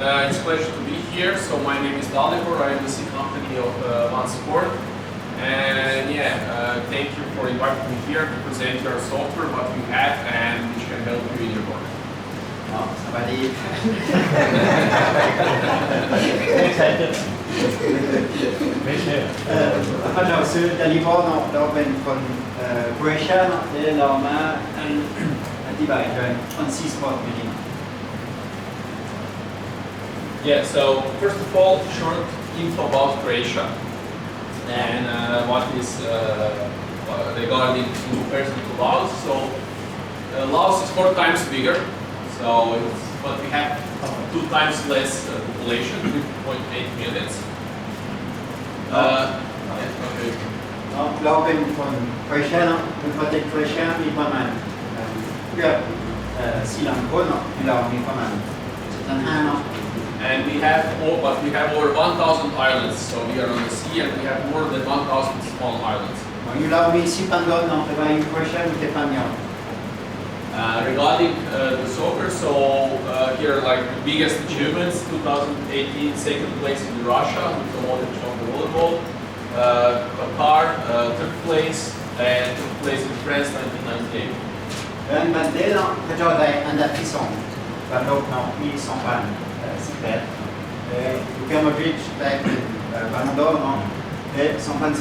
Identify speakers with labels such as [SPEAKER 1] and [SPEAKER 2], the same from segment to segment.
[SPEAKER 1] It's a pleasure to be here. So my name is Dalibor. I am the C company of One Sport. And thank you for inviting me here to present your software, what we have, and which can help you in your work.
[SPEAKER 2] สวัสดีเราซื้อดาริบอเราเป็นคนโครเอเชียแล้วเรามาอธิบายด้วย on C sport meeting.
[SPEAKER 1] Yeah, so first of all, short info about Croatia and what is regarding in comparison to Laos. So Laos is 4 times bigger, but we have 2 times less population, 3.8 million.
[SPEAKER 2] เราเป็นคนโครเอเชียเป็นประเทศโครเอเชียมีประมาณเกือบ4 ล้านคนเรามีประมาณ7,500 เนาะ
[SPEAKER 1] And we have over 1,000 islands. So we are on the sea, and we have more than 1,000 small islands.
[SPEAKER 2] อยู่เรามี10,000 คนเนาะแต่ว่าในโครเอเชียมี7,000
[SPEAKER 1] Regarding the soccer, so here are like the biggest achievements. 2018, second place in Russia with the Modern of the volleyball. Qatar, third place, and third place in France, 1998.
[SPEAKER 2] บันเดลเขาจะได้อันดับที่2กับโลกเนาะมี2018ลูกาโมดริชได้เป็นบอลดอร์เนาะและ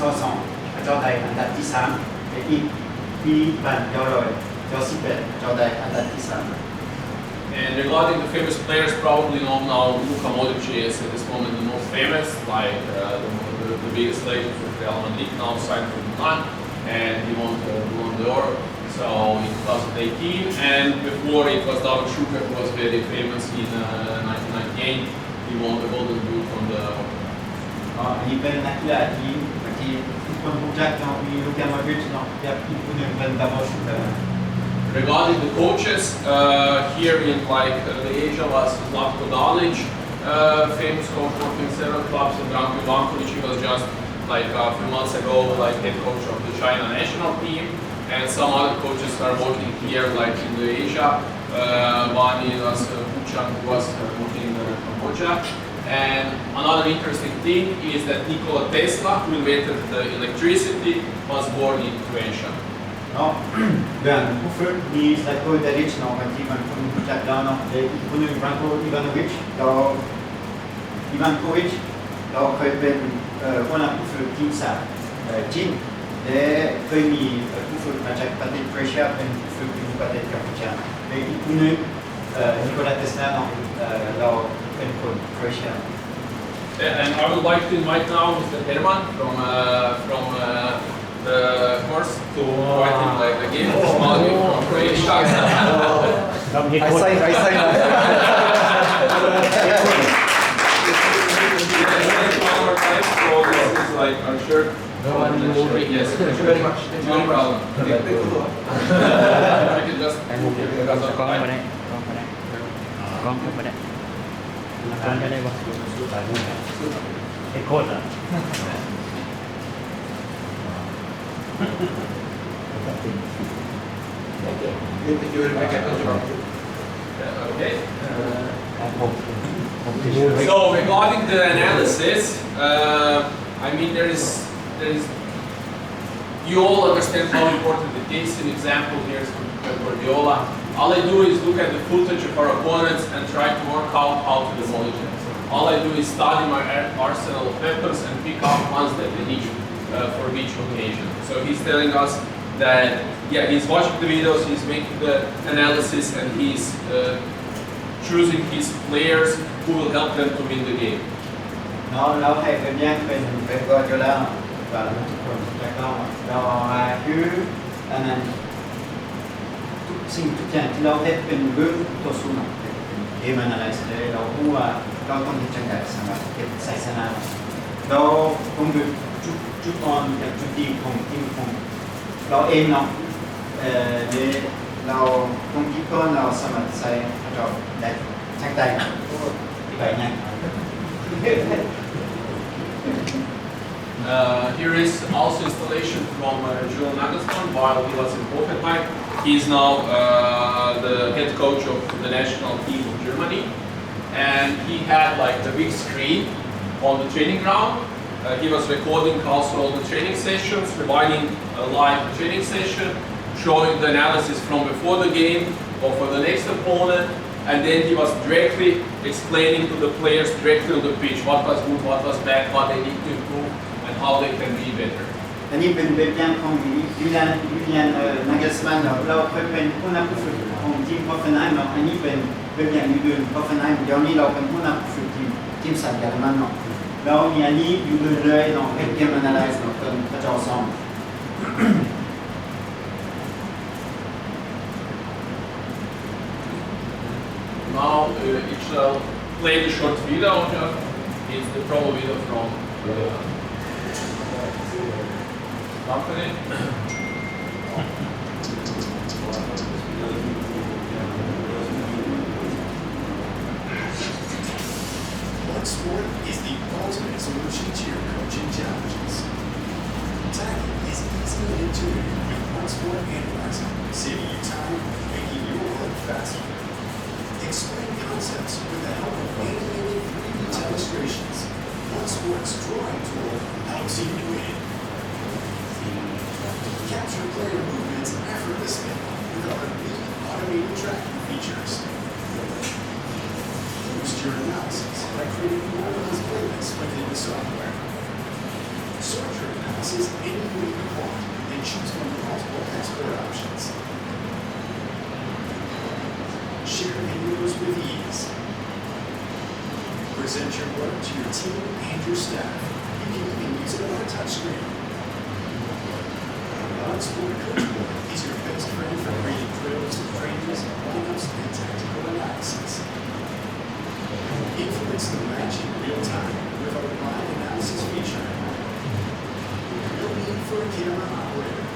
[SPEAKER 2] 2022เขาจะได้อันดับที่3และอีกปีบันเดลเลย2018จะได้อันดับที่3
[SPEAKER 1] And regarding the famous players, probably know now Luka Modric is at this moment the most famous, like the biggest legend of Real Madrid, now signed for Milan, and he won the Ballon d'Or. So in 2018, and before it was David Schuker, who was very famous in 1998. He won the Golden Boot from the.
[SPEAKER 2] อันนี้เป็นนักกีฬาที่ทุกคนรู้จักเนาะมีลูกาโมดริชเนาะและอีกคนหนึ่งเป็นดาวิดชูเกอร์
[SPEAKER 1] Regarding the coaches, here in the Asia was Zlatko Dalic, famous coach working in several clubs, and Branko Ivankovic, he was just a few months ago head coach of the China national team. And some other coaches are working here, like in the Asia. One is Puchan, who was working in Cambodia. And another interesting thing is that Nikola Tesla, who invented the electricity, was born in Croatia.
[SPEAKER 2] เนาะเรื่องผู้ฝึกมีสไลโคเดริชเนาะที่มันคนรู้จักแล้วเนาะและอีกคนหนึ่งบรังโกอิวานโวิชเราเคยเป็นหัวหน้าผู้ฝึกทีมชาติจีนและเคยมีผู้ฝึกมาจากประเทศโครเอเชียเป็นผู้ฝึกอยู่ประเทศกัมพูชาและอีกคนหนึ่งนิโคลัสเทสลาเนาะเราเป็นคนโครเอเชีย
[SPEAKER 1] And I would like to invite now Mr. Herman from the course to provide him the game from Croatia.
[SPEAKER 3] I sign.
[SPEAKER 1] Our shirt. Yes, thank you very much. No problem. I can just move it because of time.
[SPEAKER 3] กล้องเข้าไปได้กล้องได้ปะไอ้โคตรอ่ะ
[SPEAKER 1] Okay. So regarding the analysis, I mean there is you all understand how important it is. An example here is from Guardiola. All I do is look at the footage of our opponents and try to work out how to demolish them. All I do is study my arsenal of weapons and pick out ones that they need for each occasion. So he's telling us that he's watching the videos, he's making the analysis, and he's choosing his players who will help them to win the game.
[SPEAKER 2] เราให้เป็นแยกเป็นกอร์ดิโอลาว่าทุกคนแล้วก็เราคืออันนั้นทุกสิ่งทุกอย่างที่เราเห็นเป็นเรื่องตัวสูงเกมอะไรสักอย่างเราพูดว่าเราต้องทำจังไงสำหรับเก็บใส่สนามเราต้องดูจุดอ่อนกับจุดดีของทีมของเราเองเนาะเราต้องคิดก่อนเราสามารถใส่เราได้ทั้งใจไปเนี่ย
[SPEAKER 1] Here is also installation from Julian Nagelsmann while he was in Hoffenheim. He is now the head coach of the national team of Germany. and he had like the big screen on the training ground. He was recording also all the training sessions, providing a live training session, showing the analysis from before the game or for the next opponent, and then he was directly explaining to the players directly on the pitch what was good, what was bad, what they need to improve, and how they can be better.
[SPEAKER 2] อันนี้เป็นแบบอย่างของยูเลียนนักสมันเราเคยเป็นผู้นำผู้ฝึกของทีมคอฟเฟนไนน์เนาะอันนี้เป็นแบบอย่างยูเลียนคอฟเฟนไนน์เดี๋ยวนี้เราเป็นผู้นำผู้ฝึกทีมสัตว์เยอรมันเนาะแล้วนี่อันนี้ยูเลียนเลยเนาะเป็นเกมแอนาลิซ์เนาะเป็นกระจอกซอง
[SPEAKER 1] Now it shall play the short video. It's the promo video from the company.
[SPEAKER 4] One Sport is the ultimate solution to your coaching challenges. Tagging is easy and intuitive with One Sport Analyzer, saving you time, making your work faster. Explain concepts with the help of animated 3D illustrations. One Sport's drawing tool helps you win. Capture player movements effortlessly with our neat automated tracking features. Boost your analysis by creating organized playlists within the software. Sort your analysis any way you want and choose from multiple export options. Share videos with ease. Present your work to your team and your staff. You can even use it on a touchscreen. One Sport Coach Board is your best friend for creating drills, trainings, lineups, and tactical analysis. Influence the match in real time with our live analysis feature. No need for a camera operator.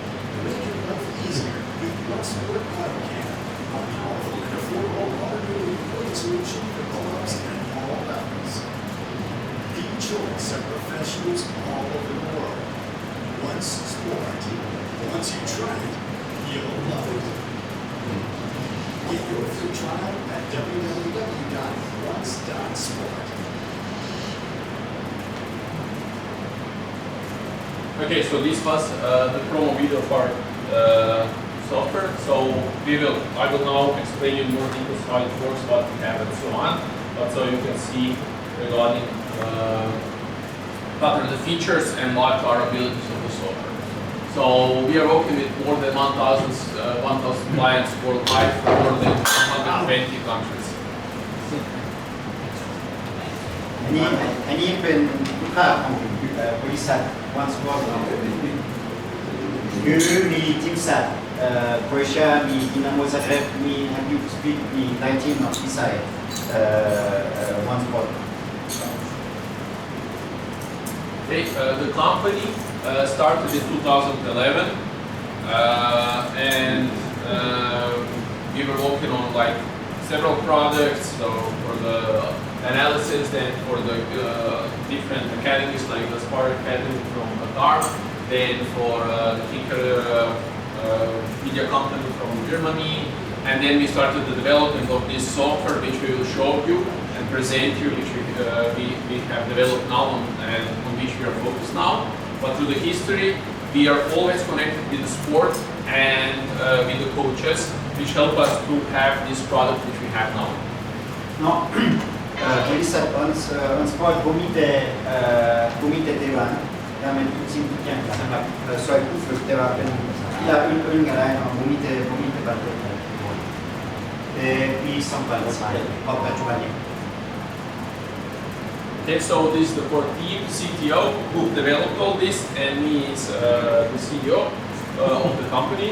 [SPEAKER 4] Make your life easier with One Sport AutoCam, a powerful and affordable automated recording solution for clubs and all levels. The choice of professionals all over the world. One Sport. Once you try it, you'll love it. Get your free trial at www.once.sport.
[SPEAKER 1] Okay, so this was the promo video for software. So I will now explain you more details how it works, what we have, and so on. But so you can see regarding what are the features and what are abilities of the software. So we are working with more than 1,000 clients worldwide from more than 120 countries.
[SPEAKER 2] อันนี้เป็นลูกค้าของบริษัท One Sport คือมีทีมสัตว์โครเอเชียมีดินาโมซาเกร็บมีฮับยูสปีดมีหลายทีมเนาะที่ใส่ One Sport.
[SPEAKER 1] Okay, the company started in 2011, and we were working on like several products. So for the analysis, then for the different academies like the Spar Academy from Qatar, then for the Kicker media company from Germany, and then we started the development of this software, which we will show you and present you, which we have developed now and on which we are focused now. But through the history, we are always connected with the sport and with the coaches, which help us to have this product which we have now.
[SPEAKER 2] เนาะบริษัท On Sport บ่มีแต่Day1แต่มันทุกสิ่งทุกอย่างสำหรับช่วยผู้ฝึกแต่ว่าเป็นกีฬาอื่นๆก็ได้เนาะบ่มีแต่ประเทศไทยแต่ปี2011ปัจจุบันนี้
[SPEAKER 1] Okay, so this is the core team, CTO, who developed all this, and he is the CEO of the company.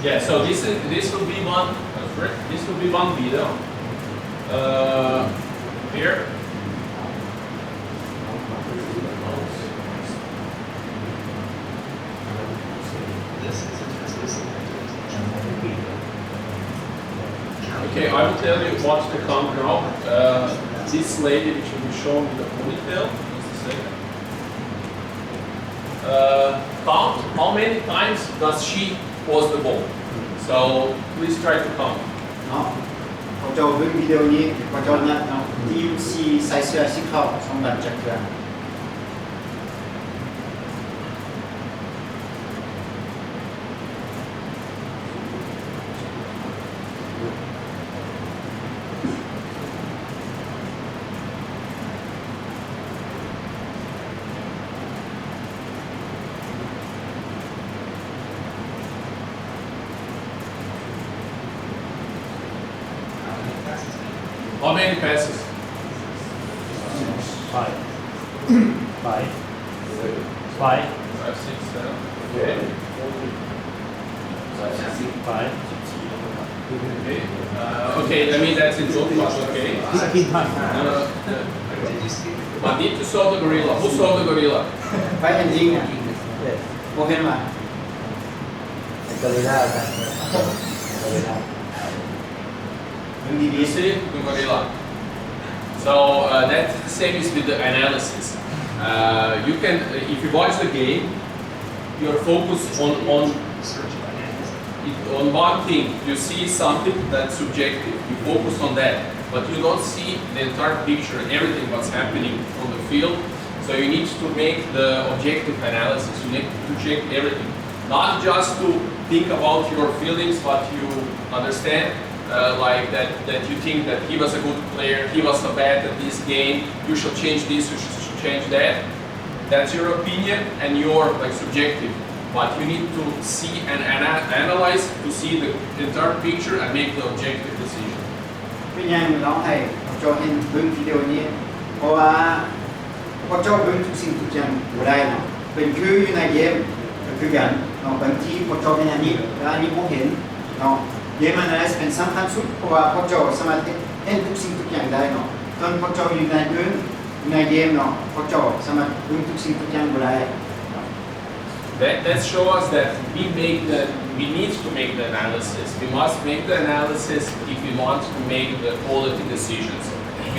[SPEAKER 1] Yeah, so this will be one. This will be one video here. Okay, I will tell you what's to come now. This lady, which will be shown with the ponytail, is the second. count how many times does she pose the ball. So please try to count.
[SPEAKER 2] เนาะพอโจเบิ่งวิดีโอนี้พอโจนัดเนาะทีมสีใส่เสื้อสีขาวสองบันจักรยาน
[SPEAKER 1] How many passes?
[SPEAKER 3] 5 5 5
[SPEAKER 1] 5, 6, 7. Okay.
[SPEAKER 3] 5
[SPEAKER 1] Okay. Okay, I mean that's in total. Okay. But need to solve the gorilla. Who solved the gorilla?
[SPEAKER 2] ไปจริงๆอ่ะโอเคไหม
[SPEAKER 5] กอริลลาครับกอริลลา
[SPEAKER 2] ดูดี
[SPEAKER 1] You see the gorilla. So that's the same as with the analysis. You can, if you watch the game, you're focused on one thing. You see something that's subjective. You focus on that, but you don't see the entire picture and everything what's happening on the field. So you need to make the objective analysis. You need to check everything, not just to think about your feelings, but you understand. Like that you think that he was a good player, he was so bad at this game, you should change this, you should change that. That's your opinion and your like subjective. But you need to see and analyze to see the entire picture and make the objective decision.
[SPEAKER 2] เป็นยังเราให้พอโจเห็นเบิ่งวิดีโอนี้เพราะว่าพอโจเบิ่งทุกสิ่งทุกอย่างบ่ได้เนาะเป็นคืออยู่ในเกมก็คือกันเนาะบางทีพอโจเห็นอันนี้แล้วอันนี้บ่เห็นเนาะเกมanalysis เป็นสำคัญสุดเพราะว่าพอโจสามารถเห็นทุกสิ่งทุกอย่างได้เนาะตอนพอโจอยู่ในเบิ่งในเกมเนาะพอโจสามารถเบิ่งทุกสิ่งทุกอย่างบ่ได้
[SPEAKER 1] That shows us that we need to make the analysis. We must make the analysis if we want to make the quality decisions.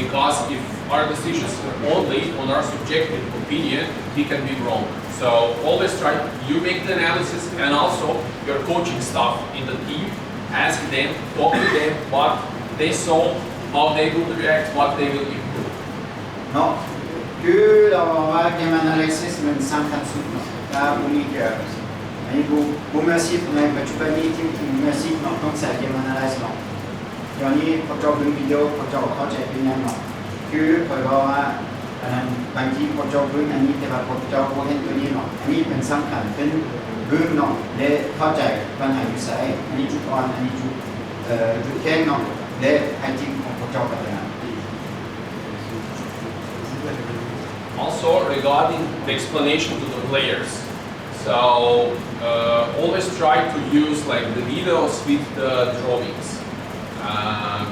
[SPEAKER 1] Because if our decisions are only on our subjective opinion, we can be wrong. So always try, you make the analysis and also your coaching staff in the team, ask them, talk to them what they saw, how they will react, what they will improve.
[SPEAKER 2] เนาะคือเราว่าเกม analysis มันสำคัญสุดเนาะถ้าบุรีเกิดอันนี้บุมืออาชีพในปัจจุบันนี้ที่มืออาชีพเนาะต้องใส่เกม analysis เนาะตอนนี้พอเจ้าดูวิดีโอพอเจ้าเข้าใจเป็นยังเนาะคือคอยบอกว่าอันนั้นบางทีพอเจ้าดูอันนี้แต่ว่าพอเจ้าเห็นตัวนี้เนาะอันนี้เป็นสำคัญเป็นดูเนาะและเข้าใจปัญหาอยู่ใส่อันนี้จุดอ่อนอันนี้จุดแข็งเนาะและให้ทีมของพอเจ้าพัฒนา
[SPEAKER 1] Also regarding the explanation to the players, so always try to use like the videos with the drawings,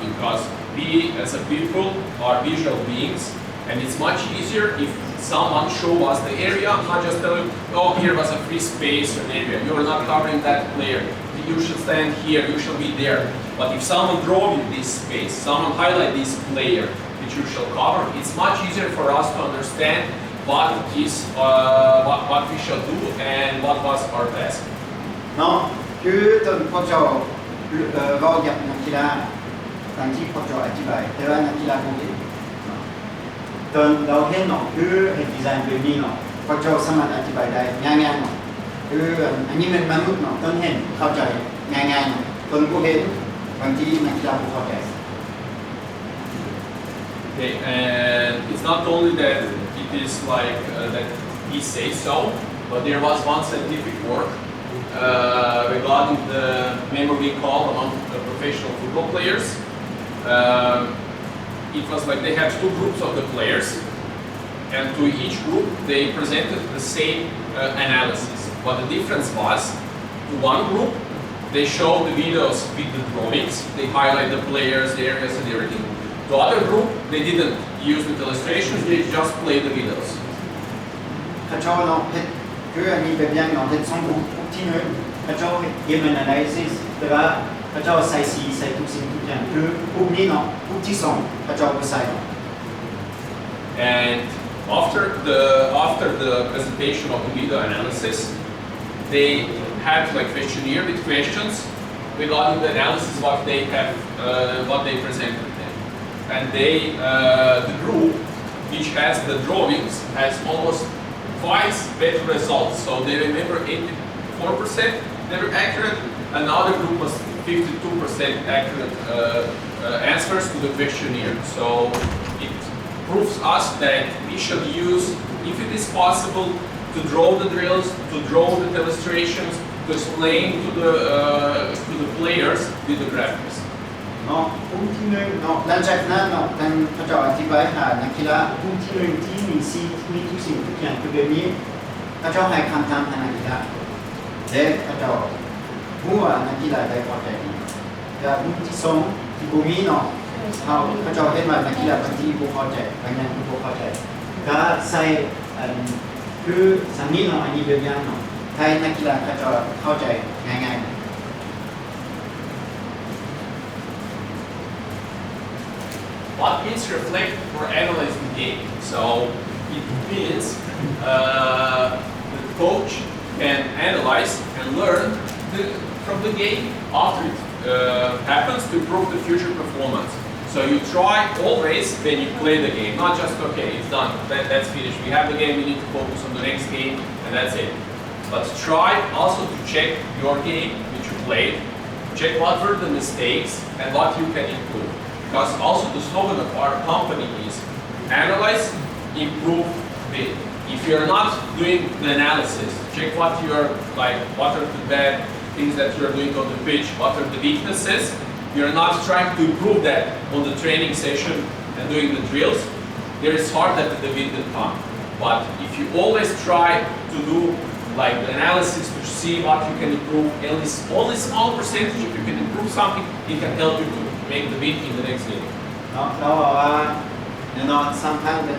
[SPEAKER 1] because we as a people are visual beings, and it's much easier if someone show us the area, not just tell you, oh here was a free space or an area, you are not covering that player, you should stand here, you should be there. But if someone draw you this space, someone highlight this player, which you shall cover, it's much easier for us to understand what we shall do and what was our task.
[SPEAKER 2] เนาะคือตอนพอเจ้าเราอยากนักกีฬาบางที่พอเจ้าอธิบายแต่ว่านักกีฬาบ่เห็นตอนเราเห็นเนาะคือเห็นดีไซน์แบบนี้เนาะพอเจ้าสามารถอธิบายได้ง่ายๆเนาะคืออันนี้มันมนุษย์เนาะตอนเห็นเข้าใจง่ายๆเนาะตอนบ่เห็นบางทีนักกีฬาบ่เข้าใจ
[SPEAKER 1] Okay, and it's not only that it is like that he says so, but there was one scientific work regarding the memory recall among the professional football players. It was like they had two groups of the players, and to each group they presented the same analysis. But the difference was, to one group they showed the videos with the drawings, they highlight the players, the areas and everything. The other group, they didn't use the illustrations, they just played the videos.
[SPEAKER 2] พระเจ้าเนาะเฮ็ดคืออันนี้แบบอย่างเนาะเฮ็ดสองกลุ่มกลุ่มที่หนึ่งพระเจ้าเฮ็ดเกม analysis แต่ว่าพระเจ้าใส่สีใส่ทุกสิ่งทุกอย่างคือกลุ่มนี้เนาะกลุ่มที่สองพระเจ้าบ่ใส่เนาะ
[SPEAKER 1] And After the presentation of the video analysis, they had like questionnaire with questions regarding the analysis what they have what they presented them, and the group which has the drawings has almost twice better results. So they remember 84% they were accurate, and the other group was 52% accurate answers to the questionnaire. So it proves us that we should use, if it is possible, to draw the drills, to draw the illustrations, to explain to the players with the graphics.
[SPEAKER 2] เนาะผู้ที่หนึ่งเนาะหลังจากนั้นเนาะท่านพระเจ้าอธิบายหานักกีฬาผู้ที่หนึ่งที่มีทุกสิ่งทุกอย่างคือแบบนี้พระเจ้าให้คำถามให้นักกีฬาและพระเจ้าผู้ว่านักกีฬาได้เข้าใจดีและผู้ที่สองที่บ่มีเนาะเขาพระเจ้าเห็นว่านักกีฬาบางทีบ่เข้าใจบางอย่างบ่เข้าใจก็ใส่คือสันนี้เนาะอันนี้แบบอย่างเนาะให้นักกีฬาพระเจ้าเข้าใจง่ายๆ
[SPEAKER 1] What means reflect or analyze the game? So it means the coach can analyze and learn from the game after it happens to improve the future performance. So you try always when you play the game, not just okay, it's done, that's finished. We have the game, we need to focus on the next game, and that's it. But try also to check your game which you played, check what were the mistakes and what you can improve. Because also the slogan of our company is analyze, improve, build. If you're not doing the analysis, check what what are the bad things that you're doing on the pitch, what are the weaknesses. You're not trying to improve that on the training session and doing the drills. There is hard that the win will come. But if you always try to do like the analysis to see what you can improve, only small percentage, if you can improve something, it can help you to make the win in the next game.
[SPEAKER 2] เนาะเราบอกว่าแน่นอนสำคัญเป็น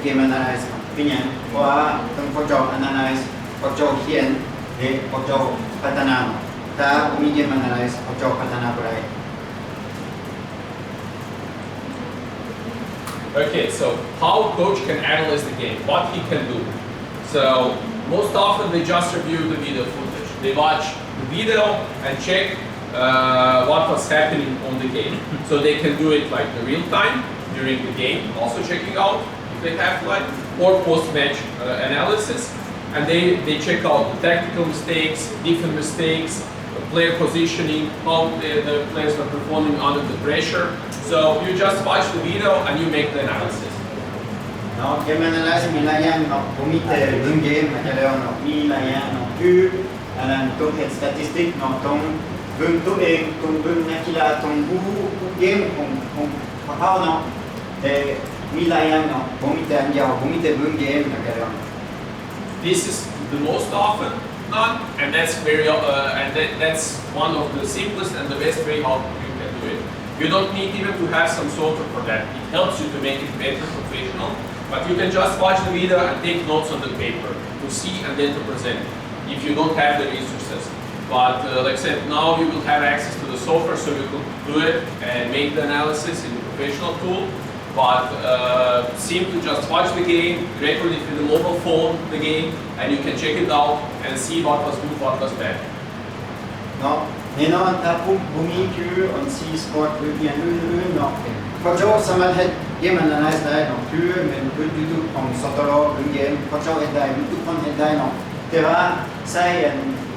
[SPEAKER 2] เกม analyze เป็นอย่างเพราะว่าต้องพอจบ analyze พอจบเขียนหรือพอจบพัฒนาถ้าผมมีเกม analyze พอจบพัฒนาไปได้
[SPEAKER 1] Okay, so how coach can analyze the game, what he can do. So most often they just review the video footage. They watch the video and check what was happening on the game. So they can do it like the real time during the game, also checking out if they have like, or post-match analysis. And they check out the tactical mistakes, different mistakes, player positioning, how the players are performing under the pressure. So you just watch the video and you make the analysis.
[SPEAKER 2] เนาะเกม analyze มีหลายอย่างเนาะผมมีแต่เรื่องเกมมาแล้วเนาะมีหลายอย่างเนาะคืออันนั้นต้องเห็น statistic เนาะต้องเบิ่งตัวเองต้องเบิ่งนักกีฬาต้องดูเกมของเขาเนาะแต่มีหลายอย่างเนาะผมมีแต่อันเดียวผมมีแต่เบิ่งเกมมาแล้ว
[SPEAKER 1] This is the most often done, and that's that's one of the simplest and the best way how you can do it. You don't need even to have some software for that. It helps you to make it better, professional. But you can just watch the video and take notes on the paper to see and then to present if you don't have the resources. But like I said, now you will have access to the software, so you can do it and make the analysis in the professional tool. But simply just watch the game, record it with the mobile phone, the game, and you can check it out and see what was good, what was bad.
[SPEAKER 2] เนาะแน่นอนถ้าผมมีคือออนซีสปอร์ตหรืออย่างอื่นๆเนาะเขาจะสามารถเฮ็ดเกม analyze ได้เนาะคือเป็นพื้น YouTube ของสตรหรือเกมเขาจะเฮ็ดได้ทุกคนเฮ็ดได้เนาะแต่ว่าใช้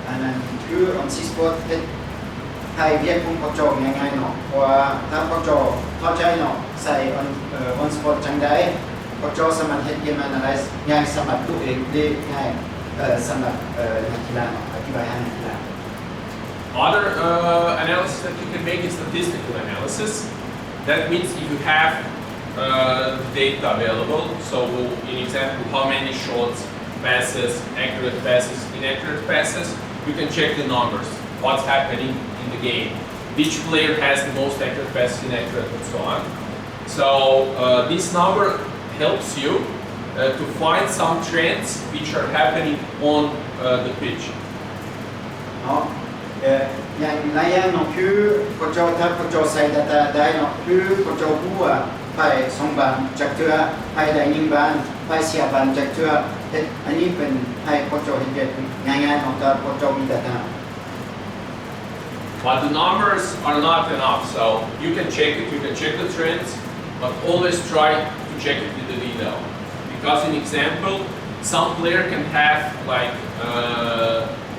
[SPEAKER 2] อันนั้นคือออนซีสปอร์ตเฮ็ดให้เรียกของเขาจะง่ายๆเนาะเพราะว่าถ้าเขาจะเข้าใจเนาะใช้ออนสปอร์ตจังได้เขาจะสามารถเฮ็ดเกม analyze ง่ายสำหรับตัวเองได้ง่ายสำหรับนักกีฬาเนาะอธิบายให้นักกีฬา
[SPEAKER 1] Other analysis that you can make is statistical analysis. That means if you have data available, so in example, how many shots, passes, accurate passes, inaccurate passes, you can check the numbers, what's happening in the game, which player has the most accurate passes, inaccurate, and so on. So this number helps you to find some trends which are happening on the pitch.
[SPEAKER 2] เนาะอย่างหลายอย่างเนาะคือเขาจะถ้าเขาจะใส่ data ได้เนาะคือเขาจะรู้ว่า ไพ่2 บานจากเทือไพ่ใด1 บานไพ่4 บานจากเทืออันนี้เป็นไพ่โคโจเห็นเด็ดง่ายๆของตัวโคโจมีแต่ทาง
[SPEAKER 1] But the numbers are not enough, so you can check it, you can check the trends, but always try to check it with the video. Because in example, some player can have like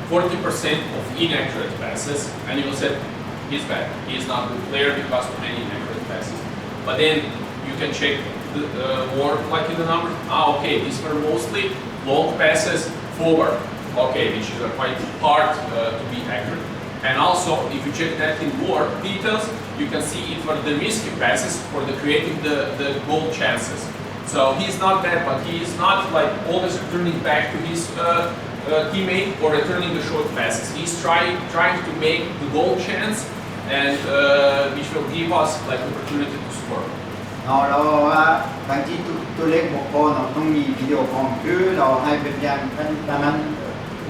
[SPEAKER 1] 40% of inaccurate passes, and you will say he's bad, he's not a good player because of many inaccurate passes. But then you can check the, more like in the numbers. Okay, these were mostly long passes forward, okay, which is quite hard to be accurate. And also, if you check that in more details, you can see it were the risky passes for the creating the goal chances. So he's not bad, but he is not like always returning back to his teammate or returning the short passes. He's trying to make the goal chance, and which will give us like opportunity to score.
[SPEAKER 2] เราว่าบางทีตัวเล็กบอกพอเราต้องมีวิดีโอคอลคือเราให้เป็นอย่างนั้น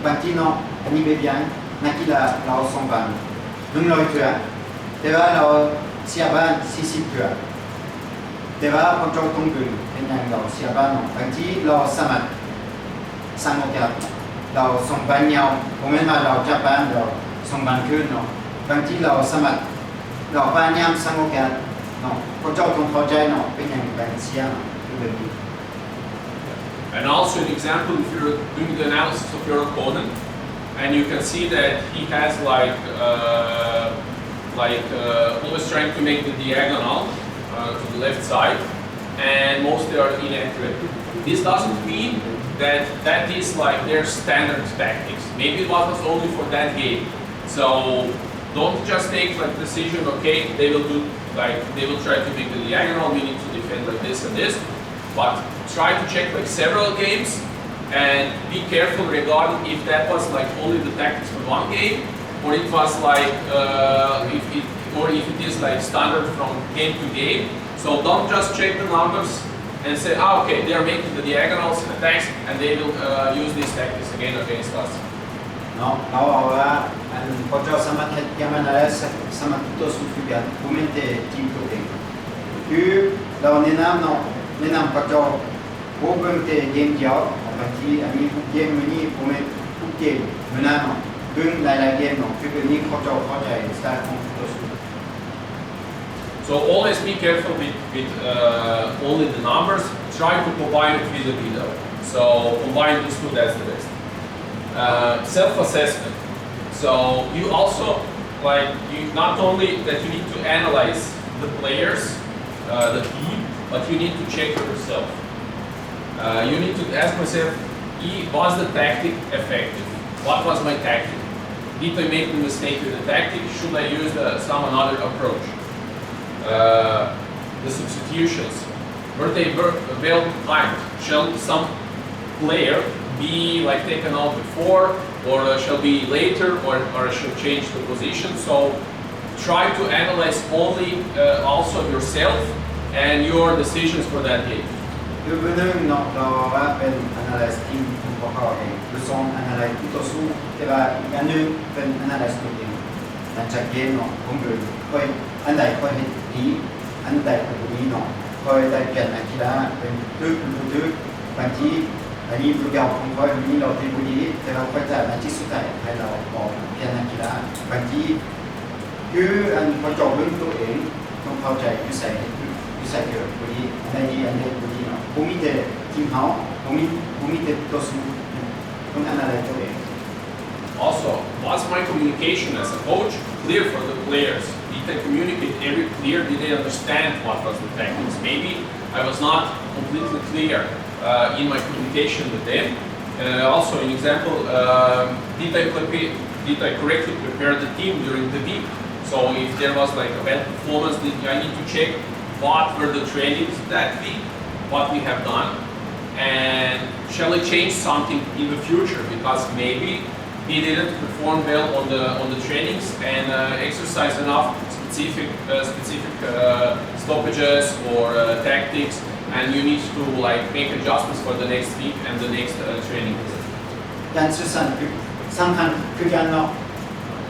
[SPEAKER 2] บางทีเนาะอันนี้เป็นอย่างนักกีฬาเรา2 บาน100 เถื่อแต่ว่าเราเสียบ้าน40 เถื่อแต่ว่าพอเราต้องดึงเป็นอย่างเราเสียบ้านเนาะบางทีเราสามารถสร้างโอกาสเรา2 บานยาวผมไม่มาเราจับบ้านเรา2 บานขึ้นเนาะบางทีเราสามารถเราพยายามสร้างโอกาสเนาะพอเราต้องเข้าใจเนาะเป็นอย่างบางเสียเนาะคือแบบนี้
[SPEAKER 1] And also an example, if you're doing the analysis of your opponent, and you can see that he has always trying to make the diagonal to the left side, and mostly are inaccurate. This doesn't mean that is like their standard tactics. Maybe it was only for that game. So don't just take like decision. Okay, they will try to make the diagonal. We need to defend like this and this, but try to check like several games. And be careful regarding if that was like only the tactics for one game, or it was like if it is like standard from game to game. So don't just check the numbers and say, okay, they are making the diagonals and attacks, and they will use these tactics again against us.
[SPEAKER 2] เนาะเราเอาว่าอันพอเราสามารถเฮ็ดอย่างนั้นได้สามารถตัวสู้ฟิกันผู้มีแต่ทีมตัวเองคือเราแนะนำเนาะแนะนำพอเราผู้เบิ่งแต่เกมเดียวบางทีอันนี้ทุกเกมนี้ผู้มีทุกเกมเหมือนนั้นเนาะเบิ่งหลายๆเกมเนาะคือแบบนี้เขาจะเข้าใจสไตล์ของตัวสู้
[SPEAKER 1] So always be careful with only the numbers. Try to combine it with the video. So combine these two, that's the best. Self-assessment. So you also you not only that you need to analyze the players, the team, but you need to check yourself. You need to ask yourself, was the tactic effective? What was my tactic? Did I make the mistake with the tactic? Should I use some another approach? The substitutions, were they well timed? Shall some player be like taken out before, or shall be later, or should change the position? So try to analyze only also yourself and your decisions for that game.
[SPEAKER 2] คือเรื่องเนาะเราว่าเป็น analyze ทีมของเขาเองคือสอง analyze ที่ตัวสู้แต่ว่าอีกอันนึงเป็น analyze ตัวเองหลังจากเกมเนาะผมดูค่อยอันใดค่อยเห็นดีอันใดค่อยดีเนาะค่อยได้เปลี่ยนนักกีฬาเป็นทึกบางทีอันนี้ตัวอย่างของค่อยมีเราที่ดีแต่เราค่อยจะในที่สุดท้ายให้เราบอกเปลี่ยนนักกีฬาบางทีคืออันพอจบเรื่องตัวเองต้องเข้าใจวิสัยเกิดพอดีในอันเดียวพอดีเนาะผมมีแต่ทีมเขาผมมีแต่ตัวสู้ต้องอะไรตัวเอง
[SPEAKER 1] Also, was my communication as a coach clear for the players? Did I communicate every clear? Did they understand what was the tactics? Maybe I was not completely clear in my communication with them. Also, an example, did I correctly prepare the team during the week? So if there was like a bad performance, I need to check what were the trainings that week, what we have done, and shall I change something in the future because maybe he didn't perform well on the trainings and exercise enough specific stoppages or tactics, and you need to like make adjustments for the next week and the next training visit.
[SPEAKER 2] การสื่อสารคือสำคัญคือการเนาะ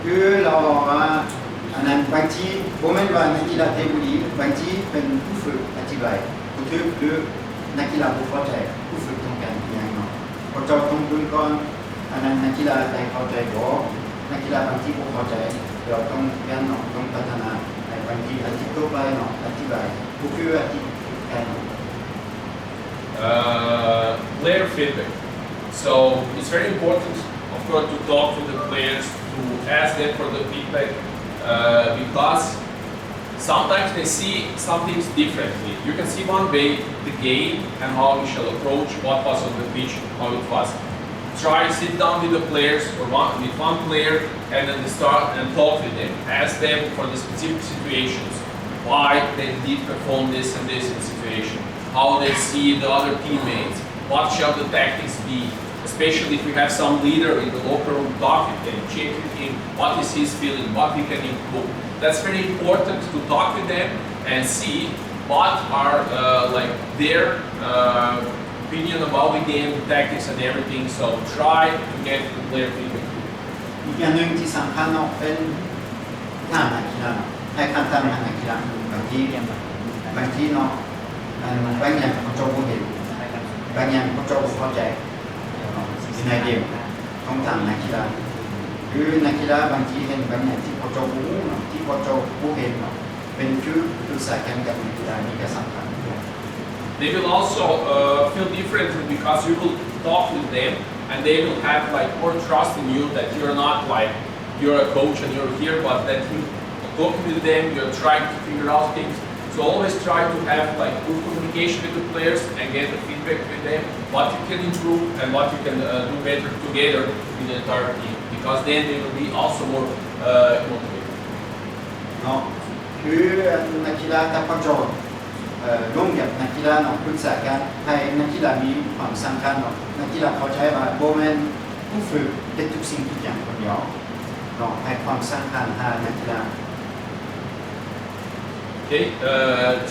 [SPEAKER 2] คือเราบอกว่าอันนั้น บางทีผมไม่ว่านักกีฬาเทคนิคบางทีเป็นผู้ฝึกอธิบายผู้ถือหรือนักกีฬาผู้เข้าใจผู้ฝึกต้องการอย่างเนาะพอเจ้าต้องดูก่อนอันนั้นนักกีฬาได้เข้าใจบ่นักกีฬาบางทีผู้เข้าใจเราต้องเรียนเนาะต้องพัฒนาในบางทีอธิบายไปเนาะอธิบายผู้คืออธิบายเนาะ
[SPEAKER 1] Player feedback. So it's very important, of course, to talk to the players, to ask them for the feedback, because sometimes they see some things differently. You can see one way the game and how we shall approach what was on the pitch, how it was. Try sit down with the players or with one player and then start and talk with them. Ask them for the specific situations, why they did perform this and this in situation, how they see the other teammates, what shall the tactics be, especially if we have some leader in the locker room, talk with them, check with him, what is his feeling, what we can improve. That's very important to talk with them and see what are like their opinion about the game, the tactics and everything. So try to get the player feedback.
[SPEAKER 2] อีกอย่างหนึ่งที่สำคัญเนาะเป็นท่านักกีฬาให้คำตามนักกีฬาบางทีเนาะบางอย่างเขาเจ้าผู้เห็นบางอย่างเขาเจ้าผู้เข้าใจในเกมต้องถามนักกีฬาหรือนักกีฬาบางทีเห็นบางอย่างที่เขาเจ้าผู้เนาะที่เขาเจ้าผู้เห็นเนาะเป็นคือสายการกับนักกีฬานี่ก็สำคัญ
[SPEAKER 1] They will also feel differently because you will talk with them and they will have like more trust in you that you're not like you're a coach and you're here, but that you talking with them, you're trying to figure out things. So always try to have like good communication with the players and get the feedback with them, what you can improve and what you can do better together with the entire team, because then they will be also more motivated.
[SPEAKER 2] เนาะคือนักกีฬากับเขาเจ้าร่วมกับนักกีฬาเนาะปรึกษากันให้นักกีฬามีความสำคัญเนาะนักกีฬาเข้าใจว่าโบแมนผู้ฝึกเป็นทุกสิ่งทุกอย่างคนเดียวเนาะให้ความสำคัญให้นักกีฬา
[SPEAKER 1] Okay,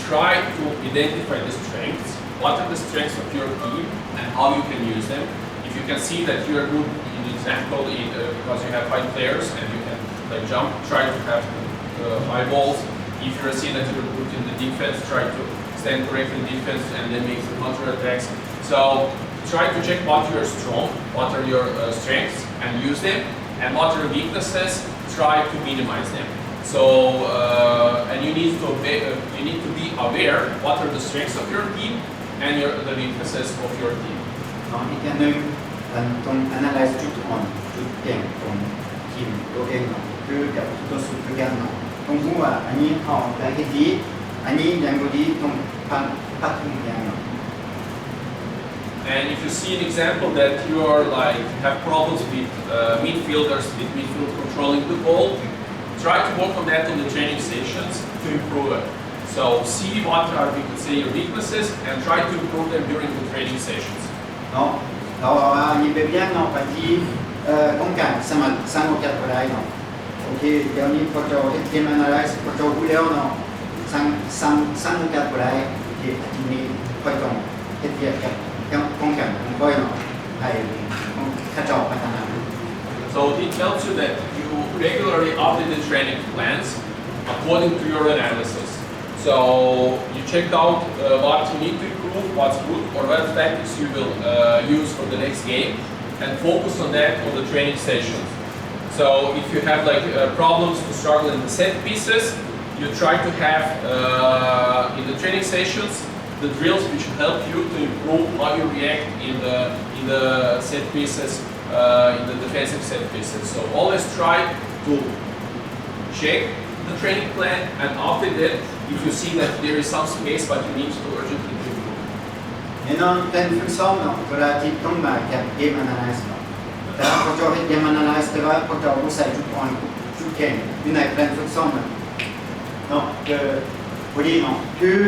[SPEAKER 1] try to identify the strengths. What are the strengths of your team and how you can use them. If you can see that you are good in example because you have 5 players and you can like jump, try to have high balls. If you see that you're good in the defense, try to stand correctly in defense and then make the counter attacks. So try to check what you are strong, what are your strengths and use them, and what are your weaknesses, try to minimize them. So and you need to be aware what are the strengths of your team and the weaknesses of your team.
[SPEAKER 2] อีกอย่างหนึ่งต้อง analyze จุดอ่อนจุดเก่งของทีมตัวเองเนาะคือแบบตัวสุดตัวอย่างเนาะต้องรู้ว่าอันนี้เขาได้ที่ดีอันนี้ยังบ่ดีต้องพัฒนาอย่างเนาะ
[SPEAKER 1] And if you see an example that you are like have problems with midfielders, with midfield controlling the ball, try to work on that on the training sessions to improve it. So see what are we could say your weaknesses and try to improve them during the training sessions.
[SPEAKER 2] เนาะเราอันนี้เป็นอย่างเนาะบางทีต้องการสร้างโอกาสก็ได้เนาะโอเคเดี๋ยวนี้พอเราเห็นมันอะไรพอเราพูดแล้วเนาะสร้างโอกาสก็ได้โอเคทีนี้ค่อยต้องเฮ็ดเวียกกับป้องกันค่อยเนาะให้ข้าเจ้าพัฒนา
[SPEAKER 1] So it tells you that you regularly update the training plans according to your analysis. So you checked out what you need to improve, what's good, or what tactics you will use for the next game, and focus on that on the training sessions. So if you have like problems to struggle in the set pieces, you try to have in the training sessions the drills which help you to improve how you react in the set pieces, in the defensive set pieces. So always try to check the training plan and update it if you see that there is some space but you need to urgently improve.
[SPEAKER 2] แน่นอนเป็นฝึกซ้อมเนาะเวลาที่ต้องมาแข่งเกม analyze เนาะแต่พอเราเห็นเกม analyze แต่ว่าพอเราใส่จุดอ่อนจุดเก่งอยู่ในแผนฝึกซ้อมเนาะพอดีเนาะคือ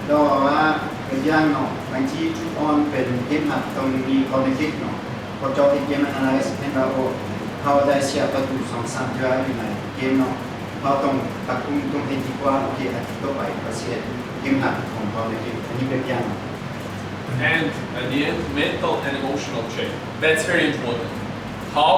[SPEAKER 2] เราว่าเป็นอย่างเนาะบางทีจุดอ่อนเป็นเกมหัดต้องมี cognitive เนาะพอเราเห็นเกม analyze เห็นว่าเขาได้เสียประตู2-3เท่าอยู่ในเกมเนาะเขาต้องปรับปรุงต้องเห็นดีกว่าโอเคอาทิตย์ต่อไปเขาเสียเกมหัดของ cognitive อันนี้เป็นอย่าง
[SPEAKER 1] And at the end, mental and emotional check. That's very important. How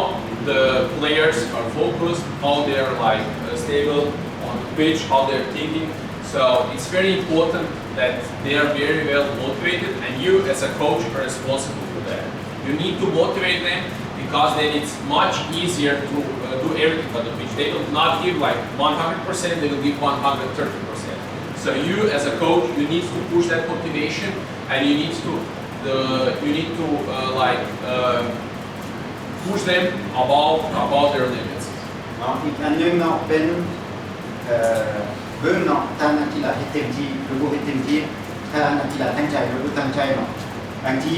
[SPEAKER 1] the players are focused, how they are like stable on pitch, how they're thinking. So it's very important that they are very well motivated, and you as a coach are responsible for that. You need to motivate them, because then it's much easier to do everything on the pitch. They will not give like 100%, they will give 130%. So you as a coach, you need to push that motivation, and you need to push them above their limits.
[SPEAKER 2] อีกอันนึงเนาะเป็นเบื้องเนาะถ้านักกีฬาให้เต็มที่หรือให้เต็มที่ถ้านักกีฬาตั้งใจหรือตั้งใจเนาะบางที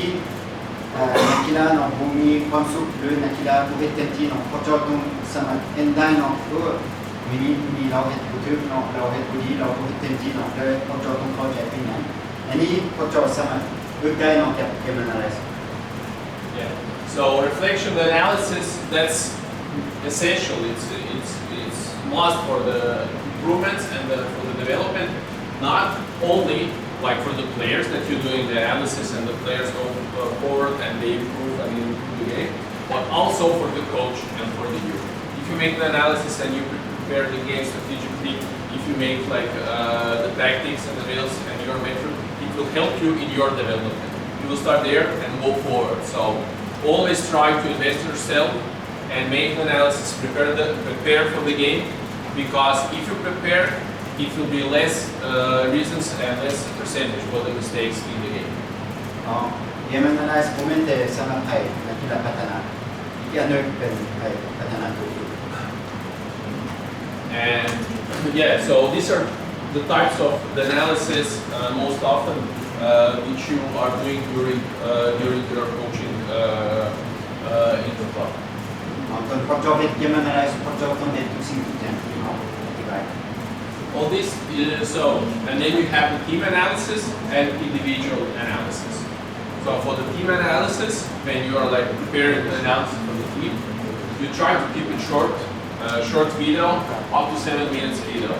[SPEAKER 2] นักกีฬาเนาะผู้มีความสุขหรือนักกีฬาผู้ให้เต็มที่เนาะเขาจะต้องสามารถเอ็นได้เนาะมีเราเห็นผู้ทึกเนาะเราเห็นผู้ดีเราให้เต็มที่เนาะเลยเขาจะต้องเข้าใจเป็นอย่างอันนี้เขาจะสามารถฝึกได้เนาะกับเกมอะไร
[SPEAKER 1] Yeah. So reflection analysis, that's essential. It's must for the improvements and for the development, not only like for the players that you're doing the analysis and the players go forward and they improve and you improve the game, but also for the coach and for the youth. If you make the analysis and you prepare the game strategically, if you make like the tactics and the drills and your method, it will help you in your development. You will start there and go forward. So always try to invest in yourself and make the analysis, prepare for the game, because if you prepare, it will be less reasons and less percentage for the mistakes in the game.
[SPEAKER 2] เกมมันได้ผมเป็นแต่สำหรับไทยนักกีฬาพัฒนาอีกอันนึงเป็นไทยพัฒนาตัวเอง
[SPEAKER 1] And yeah, so these are the types of the analysis most often which you are doing during your coaching in the club.
[SPEAKER 2] ตอนเขาจะเป็นเกมมันได้เขาจะต้องเห็นทุกสิ่งทุกอย่างที่เราอธิบาย
[SPEAKER 1] All this is so, and then you have the team analysis and individual analysis. So for the team analysis, when you are like preparing the analysis for the team, you try to keep it short video, up to 7 minutes video.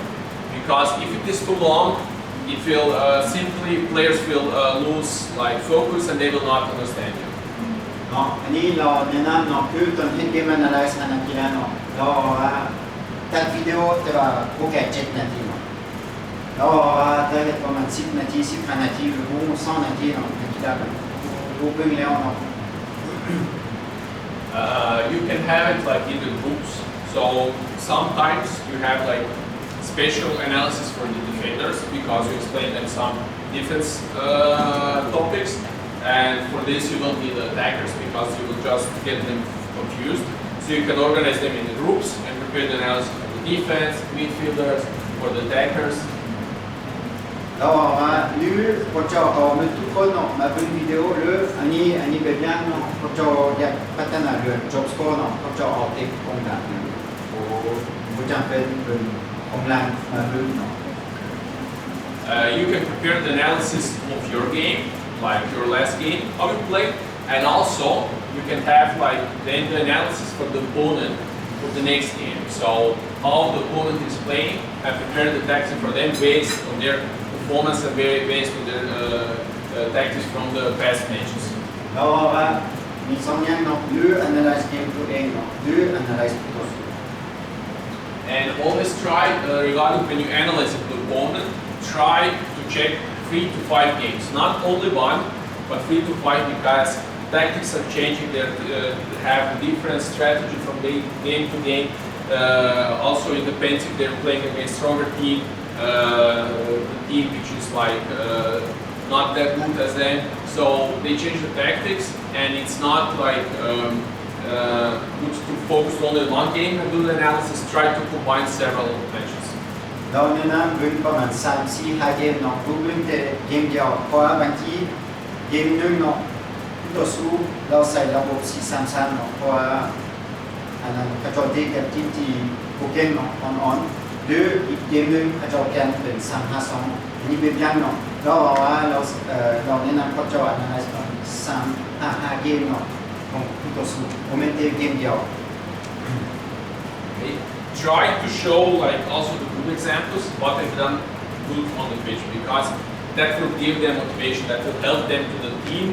[SPEAKER 1] Because if it is too long, it will simply players will lose like focus and they will not understand you.
[SPEAKER 2] เนาะอันนี้เราแนะนำเนาะคือตอนที่เกมมันอะไรสนักกีฬาเนาะเราตัดวิดีโอแต่ว่าโปรแกรม7 นาทีเนาะเราได้ประมาณ10 นาที15 นาทีหรือ2 นาทีเนาะนักกีฬารู้เพิ่งแล้วเนาะ
[SPEAKER 1] You can have it like in the groups. So sometimes you have like special analysis for the defenders because you explain them some defense topics, and for this you don't need the attackers because you will just get them confused. So you can organize them in the groups and prepare the analysis for the defense, midfielders, for the attackers.
[SPEAKER 2] เราบอกว่าหรือพอเจ้าเอามาทุกคนเนาะมาเป็นวิดีโอหรืออันนี้แบบอย่างเนาะพอเจ้าอยากพัฒนาเรื่องจบสกอร์เนาะพอเจ้าเอาเทคของดังโอ้ไม่จำเป็นเป็นของแรงมาเรื่องเนาะ
[SPEAKER 1] You can prepare the analysis of your game, like your last game, how you played, and also you can have like then the analysis for the opponent for the next game. So how the opponent is playing and prepare the tactics for them based on their performance and based on their tactics from the past matches.
[SPEAKER 2] เราบอกว่ามี2 อย่างเนาะหรือ analyze เกมตัวเองเนาะหรือ analyze ตัวสู้
[SPEAKER 1] And always try regarding when you analyze the opponent, try to check 3 to 5 games, not only 1, but 3 to 5 because tactics are changing. They have different strategy from game to game. Also, it depends if they're playing against stronger team, the team which is like not that good as them. So they change the tactics, and it's not like good to focus only on one game and do the analysis. Try to combine several matches.
[SPEAKER 2] เราแนะนำเป็นประมาณ3-4-5 เกมเนาะรู้เรื่องแต่เกมเดียวเพราะว่าบางทีเกมนึงเนาะต่อสู้เราใส่ระบบ4-3-3เนาะเพราะว่าอันนั้นกระจอกเด็กกับทีมที่โปรแกรมเนาะอ่อนๆหรืออีกเกมนึงกระจอกแกนเป็น3-5-2อันนี้เป็นอย่างเนาะเราบอกว่าเราแนะนำกระจอก analyze 3-5 เกมเนาะของผู้ต่อสู้ผมเป็นเกมเดียว
[SPEAKER 1] Okay. Try to show like also the good examples what they've done good on the pitch because that will give them motivation, that will help them to the team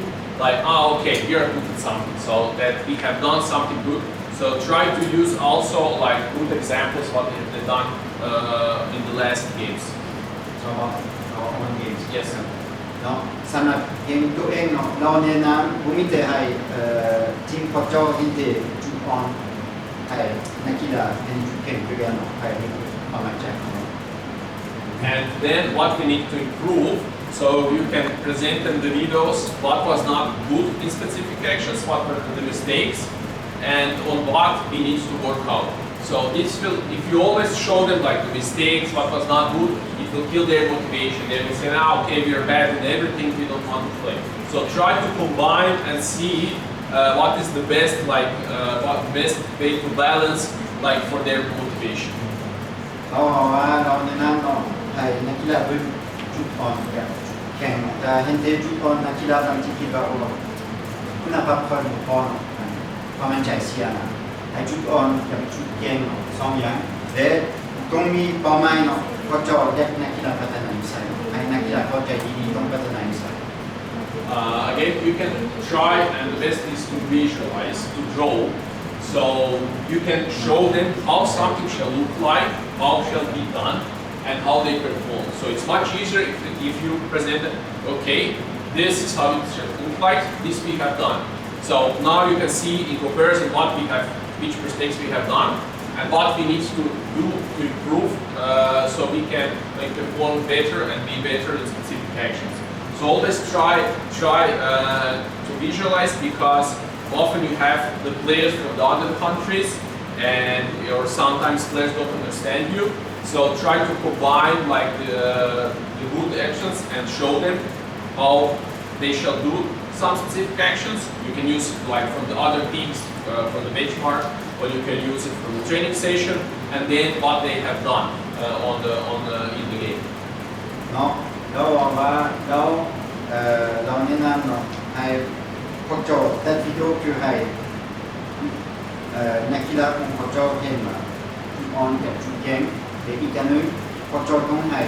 [SPEAKER 1] like okay, we are good at something, so that we have done something good, so So try to use also like good examples what they have done in the last games.
[SPEAKER 2] ชอบเราออนเกม
[SPEAKER 1] Yes.
[SPEAKER 2] เนาะสำหรับเกมตัวเองเนาะเราแนะนำผมมีแต่ให้ทีมโค้ชที่จะจุดอ่อนให้นักกีฬาเป็นจุดแข็งด้วยกันเนาะให้ความมั่นใจของเรา
[SPEAKER 1] And then what we need to improve, so you can present in the videos what was not good in specific actions, what were the mistakes, and on what we need to work out. So this will, if you always show them like the mistakes, what was not good, it will kill their motivation. They will say, ah, okay, we are bad in everything, we don't want to play. So try to combine and see what is the best, what best way to balance, like for their motivation.
[SPEAKER 2] เราบอกว่าเราแนะนำเนาะให้นักกีฬาเป็นจุดอ่อนกับจุดแข็งแต่เห็นแต่จุดอ่อนนักกีฬาบางทีคิดว่าโอ้คุณภาพคนพอความมั่นใจเสียนะให้จุดอ่อนกับจุดแข็งสองอย่างแต่ต้องมีเป้าหมายเนาะก็จะเด็กนักกีฬาพัฒนานิสัยให้นักกีฬาเข้าใจดีๆต้องพัฒนานิสัย
[SPEAKER 1] Again, you can try, and the best is to visualize, to draw. So you can show them how something shall look like, how shall be done, and how they perform. So it's much easier if you present it, okay, this is how it should look like, this we have done. So now you can see in comparison what we have, which mistakes we have done, and what we need to do to improve, so we can perform better and be better in specific actions. So always try to visualize, because often you have the players from the other countries, and or sometimes players don't understand you. So try to combine like the good actions and show them how they shall do some specific actions. You can use like from the other teams from the benchmark, or you can use it from the training session, and then what they have done in the game.
[SPEAKER 2] เนาะเราบอกว่าเราแนะนำเนาะให้โค้ชแต่วิดีโอคือให้นักกีฬาของโค้ชเห็นว่าจุดอ่อนกับจุดแข็งแต่อีกอย่างหนึงโค้ชต้องให้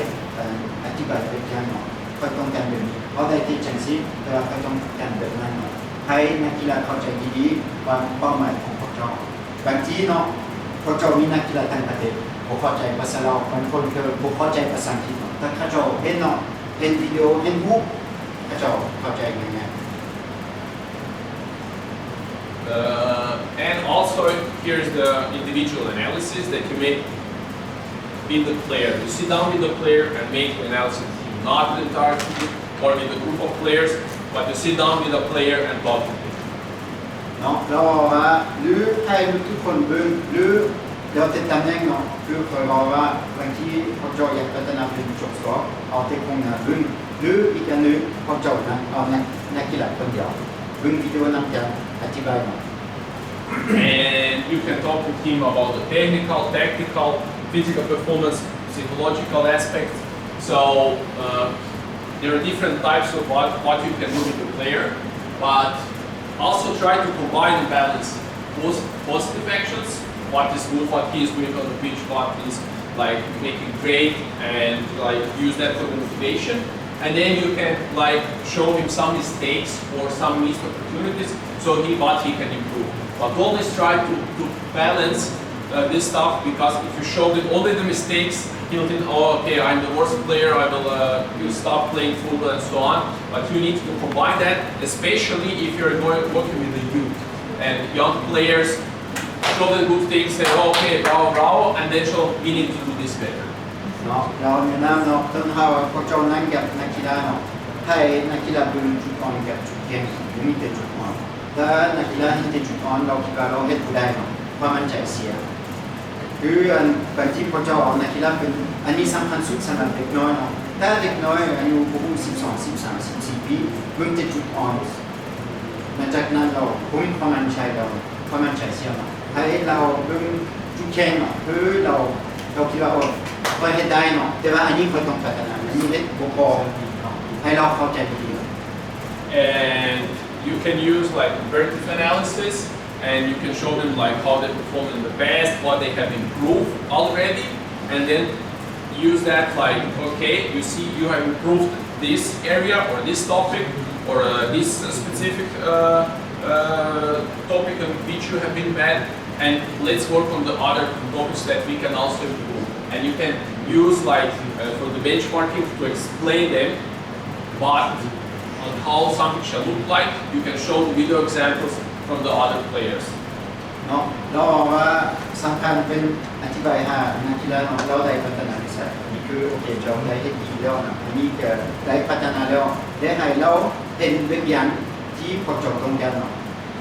[SPEAKER 2] อธิบายเป็นอย่างเนาะเขาต้องการแบบนี้เขาได้ที่จังซี่แต่ว่าเขาต้องการแบบนั้นเนาะให้นักกีฬาเข้าใจดีๆว่าเป้าหมายของโค้ชบางทีเนาะโค้ชมีนักกีฬาต่างประเทศบ่เข้าใจภาษาเราบางคนก็บ่เข้าใจภาษาอังกฤษเนาะถ้าเขาเห็นเนาะเห็นวิดีโอเห็นรูปเขาเข้าใจง่ายๆ
[SPEAKER 1] And also here's the individual analysis that you make in the player. You sit down with the player and make the analysis, not with the entire team or with a group of players, but you sit down with the player and talk to them.
[SPEAKER 2] เนาะเราบอกว่าหรือให้ทุกคนเบิ่งหรือเราติดตำแหน่งเนาะคือเคยบอกว่าบางทีเขาจะอยากพัฒนาเป็นจบสอบเอาแต่คงงานเบิ่งหรืออีกอันหนึงเขาจะนะเอานักกีฬาคนเดียวเบิ่งวิดีโอนำกันอธิบายเนาะ
[SPEAKER 1] And you can talk to him about the technical, tactical, physical performance, psychological aspects. So there are different types of what you can do with the player, but also try to combine and balance both positive actions, what is good, what he is doing on the pitch, what is like making great, and like use that for the motivation. And then you can like show him some mistakes or some missed opportunities, so what he can improve. But always try to balance this stuff, because if you show them only the mistakes, he'll think, oh, okay, I'm the worst player, I will stop playing football and so on. But you need to combine that, especially if you're working with the youth and young players. Show them good things, say, oh, okay, bravo, bravo, and then show we need to do this better.
[SPEAKER 2] เนาะเราแนะนำเนาะต้นเฮาโค้ชนั่งกับนักกีฬาเนาะให้นักกีฬาเบิ่งจุดอ่อนกับจุดแข็งมีแต่จุดอ่อนถ้านักกีฬาเห็นแต่จุดอ่อนเราคิดว่าเราเฮ็ดบ่ได้เนาะความมั่นใจเสียคืออันบางทีโค้ชเอานักกีฬาเป็นอันนี้สำคัญสุดสำหรับเด็กน้อยเนาะถ้าเด็กน้อยอายุประมาณ12 13 14ปีเบิ่งแต่จุดอ่อนหลังจากนั้นเราบ่มีความมั่นใจเสียเนาะให้เราเบิ่งจุดแข็งเนาะคือเราคิดว่าก็เฮ็ดได้เนาะแต่ว่าอันนี้ก็ต้องพัฒนาอันนี้เฮ็ดบ่พอให้เราเข้าใจดี
[SPEAKER 1] And you can use like comparative analysis, and you can show them like how they performed in the past, what they have improved already, and then use that like, okay, you see you have improved this area or this topic or this specific topic on which you have been bad, and let's work on the other topics that we can also improve. And you can use like for the benchmarking to explain them, but on how something shall look like, you can show the video examples from the other players.
[SPEAKER 2] เนาะเราบอกว่าสำคัญเป็นอธิบายหานักกีฬาเนาะเราได้พัฒนาวิสัยนี่คือโอเคเราได้เห็นดีแล้วนะอันนี้จะได้พัฒนาแล้วได้ให้เราเห็นเรื่องอย่างที่พอจบตรงกันเนาะ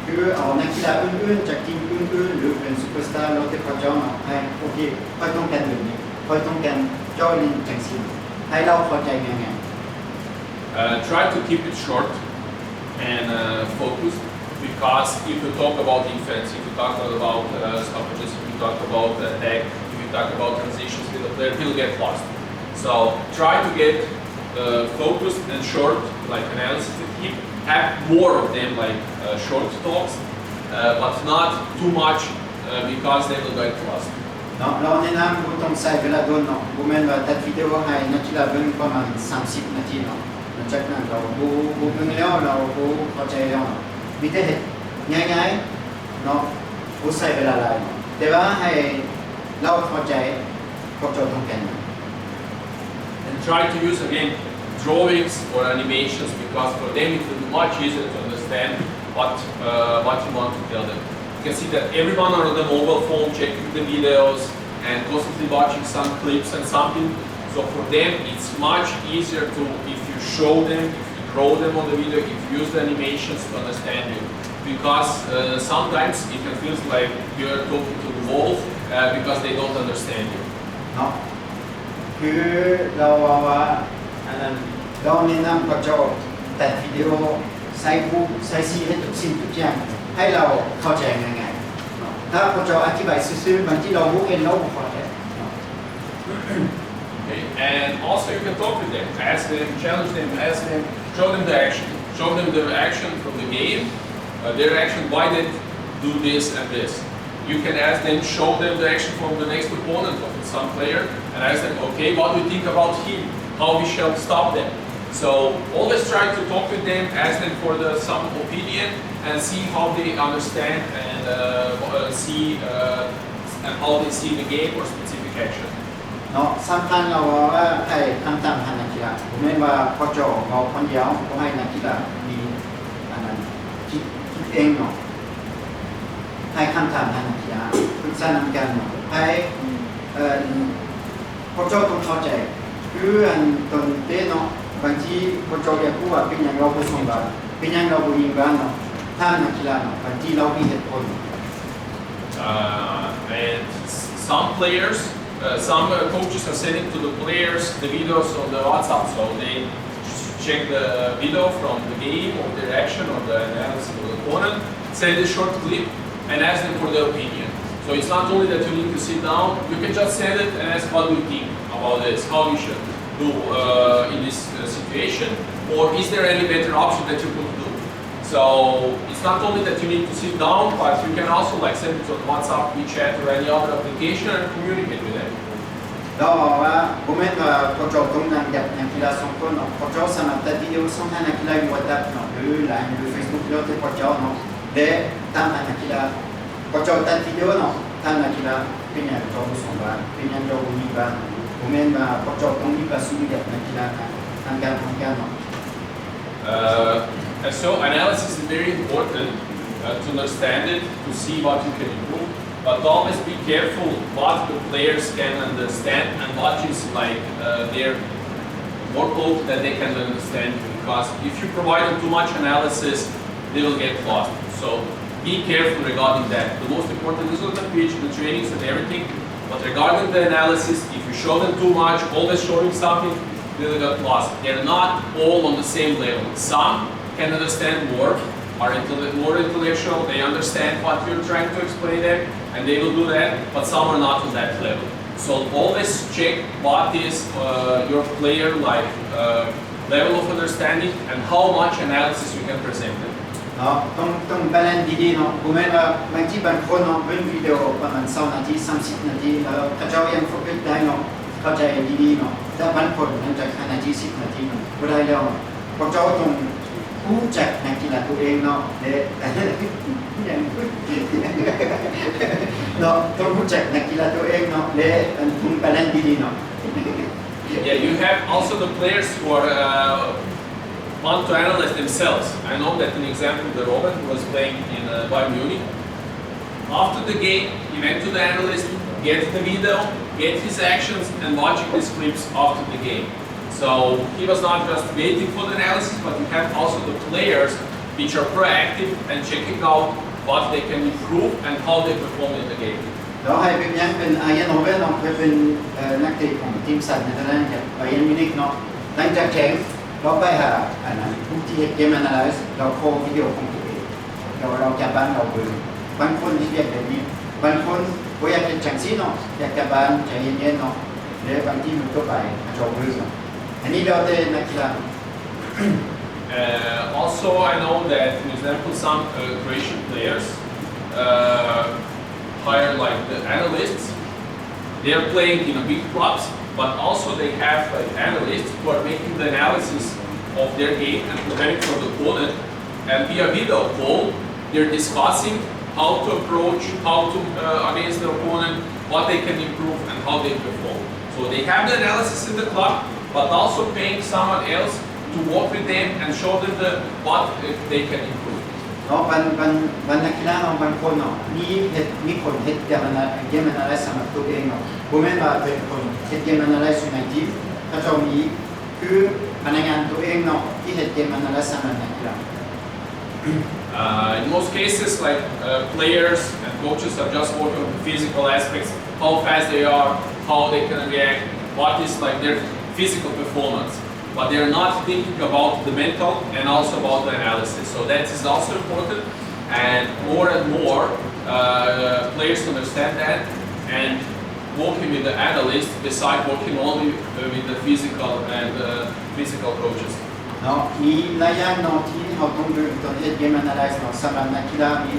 [SPEAKER 2] คือเอานักกีฬาอื่นๆจากทีมอื่นๆหรือเป็นซูเปอร์สตาร์เราจะพอจบเนาะให้โอเคค่อยต้องการแบบนี้ค่อยต้องการย่อลินจังสิให้เราเข้าใจง่ายๆ
[SPEAKER 1] Try to keep it short and focused, because if you talk about defense, if you talk about stoppages, if you talk about attack, if you talk about transitions with the player, he'll get lost. So try to get focused and short, like analysis. Have more of them, like short talks, but not too much because they will get lost.
[SPEAKER 2] เนาะเราแนะนำผู้ต้องใช้เวลาโดนเนาะบุแมนว่าตัดวิดีโอให้นักกีฬาเบิ่งประมาณ30 นาทีเนาะหลังจากนั้นเราบูเบิ่งแล้วเราบูเข้าใจแล้วเนาะมีแต่เห็นง่ายๆเนาะบูใช้เวลาหลายเนาะแต่ว่าให้เราเข้าใจพวกเจ้าต้องการ
[SPEAKER 1] And try to use again drawings or animations, because for them it will be much easier to understand what you want to tell them. You can see that everyone on the mobile phone checking the videos and constantly watching some clips and something. So for them, it's much easier to, if you show them, if you draw them on the video, if you use the animations to understand you. Because sometimes it can feel like you're talking to the wall because they don't understand you.
[SPEAKER 2] เนาะคือเราว่าอันนั้นเราแนะนำพวกเจ้าตัดวิดีโอใส่รูปใส่สีให้ทุกสิ่งทุกอย่างให้เราเข้าใจง่ายๆเนาะถ้าพวกเจ้าอธิบายซื่อๆบางทีเราเห็นเราบ่เข้าใจเนาะ
[SPEAKER 1] Okay. And also you can talk with them, ask them, challenge them, ask them, show them the action from the game, their action, why they do this and this. You can ask them, show them the action from the next opponent of some player, and ask them, okay, what do you think about him? How we shall stop them? So always try to talk with them, ask them for some opinion, and see how they understand and see and how they see the game or specific action.
[SPEAKER 2] เนาะสำคัญเราว่าให้ทำตามนักกีฬาผมไม่ว่าพอเจ้าเราคนเดียวก็ให้นักกีฬามีอันนั้นคิดเองเนาะให้คำถามนักกีฬาปรึกษานำกันเนาะให้พอเจ้าต้องเข้าใจคืออันตอนเต้เนาะบางทีพอเจ้าอยากพูดว่าเป็นอย่างเราผู้ส่งบ้านเป็นอย่างเราผู้ยิงบ้านเนาะถ้านักกีฬาเนาะบางทีเรามีเหตุผล
[SPEAKER 1] And some players, some coaches are sending to the players the videos on the WhatsApp, so they check the video from the game or their action or the analysis of the opponent, send a short clip and ask them for their opinion. So it's not only that you need to sit down, you can just send it and ask what do you think about this, how we should do in this situation, or is there any better option that you could do. So it's not only that you need to sit down, but you can also like send it on WhatsApp, WeChat or any other application and communicate with them.
[SPEAKER 2] เราบอกว่าผมเห็นว่าพอเจ้าต้องนั่งกับนักกีฬา2 คนเนาะพอเจ้าสามารถตัดวิดีโอส่งให้นักกีฬาอยู่ WhatsApp เนาะหรือ LINE หรือ Facebook แล้วแต่พอเจ้าเนาะและตามนักกีฬาพอเจ้าตัดวิดีโอเนาะตามนักกีฬาเป็นอย่างเจ้าผู้ส่งบ้านเป็นอย่างเจ้าผู้ยิงบ้านผมเห็นว่าพอเจ้าต้องมีประสบการณ์นักกีฬาทางการเนาะ
[SPEAKER 1] And so analysis is very important to understand it, to see what you can improve, but always be careful what the players can understand and what is like their workload that they can understand, because if you provide them too much analysis, they will get lost. So be careful regarding that. The most important is on the pitch, the trainings and everything, but regarding the analysis, if you show them too much, always showing something, they will get lost. They're not all on the same level. Some can understand more, are more intellectual, they understand what you're trying to explain them, and they will do that, but some are not on that level. So always check what is your player like level of understanding and how much analysis you can present them.
[SPEAKER 2] เนาะต้องบาลานซ์ดีๆเนาะผมเห็นว่าบางทีบางคนเนาะเบิ่งวิดีโอประมาณ20 นาที30 นาทีแล้วเขาเจ้ายังโฟกัสได้เนาะเข้าใจดีๆเนาะแต่บางคนหลังจาก5 นาที10 นาทีเนาะบ่ได้แล้วพวกเจ้าต้อง รู้จักนักกีฬาตัวเองเนาะเด็กอย่างเนาะต้องรู้จักนักกีฬาตัวเองเนาะเด็กคุณไปเล่นดีๆเนาะ
[SPEAKER 1] Yeah, you have also the players who are want to analyze themselves. I know that an example, the Robert who was playing in Bayern Munich. After the game, he went to the analyst, get the video, get his actions, and watching these clips after the game. So he was not just waiting for the analysis, but you have also the players which are proactive and checking out what they can improve and how they perform in the game.
[SPEAKER 2] เราให้เป็นยังเป็นอายันโฮเวนเนาะเคยเป็นนักเตะของทีมสันในตอนนั้นกับอายันมินิกเนาะหลังจากแข่งเราไปหาอันนั้นผู้ที่เกมแอนาลิซิสเราโควิดีโอของตัวเองเราจะบ้านเราเบิ่งบางคนที่อยากแบบนี้บางคนก็อยากเป็นจังซี่เนาะอยากจะบ้านใจเย็นๆเนาะแล้วบางที่มันก็ไปโชว์เบิ่งเนาะอันนี้เราได้นักกีฬา
[SPEAKER 1] Also, I know that, for example, some Croatian players hire like the analysts. They are playing in a big clubs, but also they have like analysts who are making the analysis of their game and preparing for the opponent. And via video call, they're discussing how to approach, how to against the opponent, what they can improve, and how they perform. So they have the analysis in the club, but also paying someone else to work with them and show them what they can improve.
[SPEAKER 2] เนาะบรรนักกีฬาเนาะบางคนเนาะมีคนเฮ็ดเกมอะไรสำหรับตัวเองเนาะบ่แม่นว่าเป็นคนเฮ็ดเกมอะไรอยู่ในทีมถ้าเจ้ามีคือพนักงานตัวเองเนาะที่เฮ็ดเกมอะไรสำหรับนักกีฬา
[SPEAKER 1] In most cases, like players and coaches are just working on the physical aspects, how fast they are, how they can react, what is like their physical performance. But they're not thinking about the mental and also about the analysis. So that is also important, and more players understand that and working with the analyst beside working only with the physical and physical coaches.
[SPEAKER 2] เนาะมีหลายอย่างเนาะที่เราต้องดูตอนเฮ็ดเกม analysis เนาะสำหรับนักกีฬามี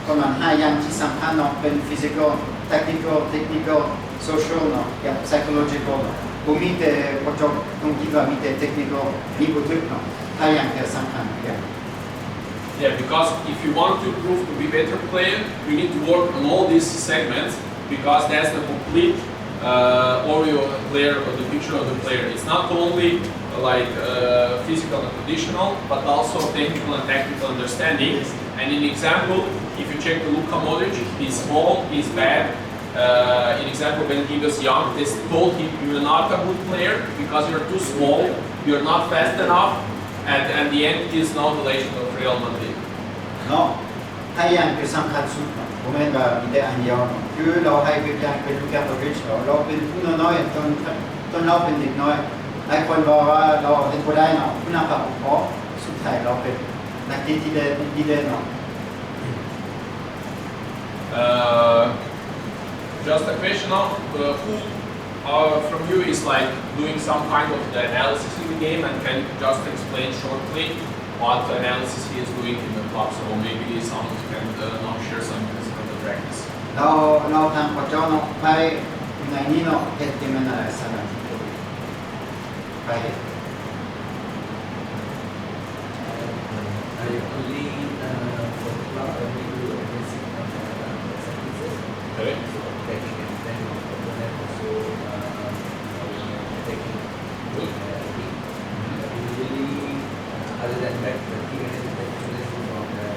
[SPEAKER 2] ประมาณ5อย่างที่สำคัญเนาะเป็น physical, technical, social เนาะกับ psychological เนาะบ่มีแต่บ่จบต้องคิดว่ามีแต่ technical มีบ่ถึกเนาะ5อย่างที่สำคัญอย่าง
[SPEAKER 1] Yeah, because if you want to improve to be better player, you need to work on all these segments because that's the complete overview of the player or the picture of the player. It's not only like physical and conditional, but also technical and tactical understanding. And in example, if you check the Luka Modric, he's small, he's bad. In example, when he was young, they told him you're not a good player because you're too small, you're not fast enough, and at the end, he's now the legend of Real Madrid.
[SPEAKER 2] เนาะให้อย่างคือสำคัญสุดเนาะบ่แม่นว่ามีแต่อันเดียวเนาะคือเราให้เป็นอย่างเป็นลูกแก้วโดริชเราเป็นผู้น้อยๆจนเราเป็นเด็กน้อยหลายคนบอกว่าเราเฮ็ดบ่ได้เนาะคุณภาพบ่พอสุดท้ายเราเป็นนักเตะที่ดีเด่นเนาะ
[SPEAKER 1] Just a question now, who from you is like doing some kind of the analysis in the game and can just explain shortly what analysis he is doing in the club, so maybe someone can now share some from the practice.
[SPEAKER 2] เราทำพระเจ้าเนาะไปในนี้เนาะเฮ็ดเกมอะไรสำหรับไปเฮ็ด
[SPEAKER 5] I only for club only do basic services.
[SPEAKER 1] Okay.
[SPEAKER 5] So taking and then component also taking
[SPEAKER 1] Good.
[SPEAKER 5] Usually other than that the team management is from the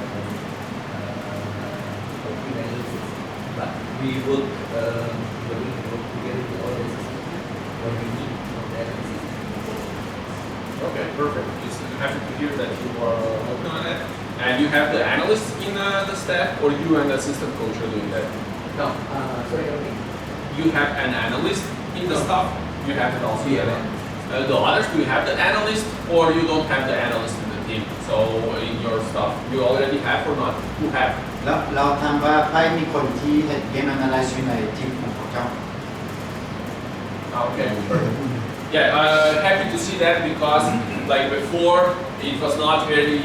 [SPEAKER 5] team analysis. But we work together with all the systems when we need from the analysis.
[SPEAKER 1] Okay, perfect. Just happy to hear that you are working on it. And you have the analyst in the staff, or you and the assistant coach are doing that?
[SPEAKER 5] No, sorry, okay.
[SPEAKER 1] You have an analyst in the staff? You have it also?
[SPEAKER 5] Yeah.
[SPEAKER 1] The others, do you have the analyst, or you don't have the analyst in the team? So in your staff, you already have or not? Who have?
[SPEAKER 2] แล้วเราทำว่าไปมีคนที่เฮ็ดเกม analysis อยู่ในทีมของพระเจ้า
[SPEAKER 1] Okay, perfect. Yeah, happy to see that because like before it was not very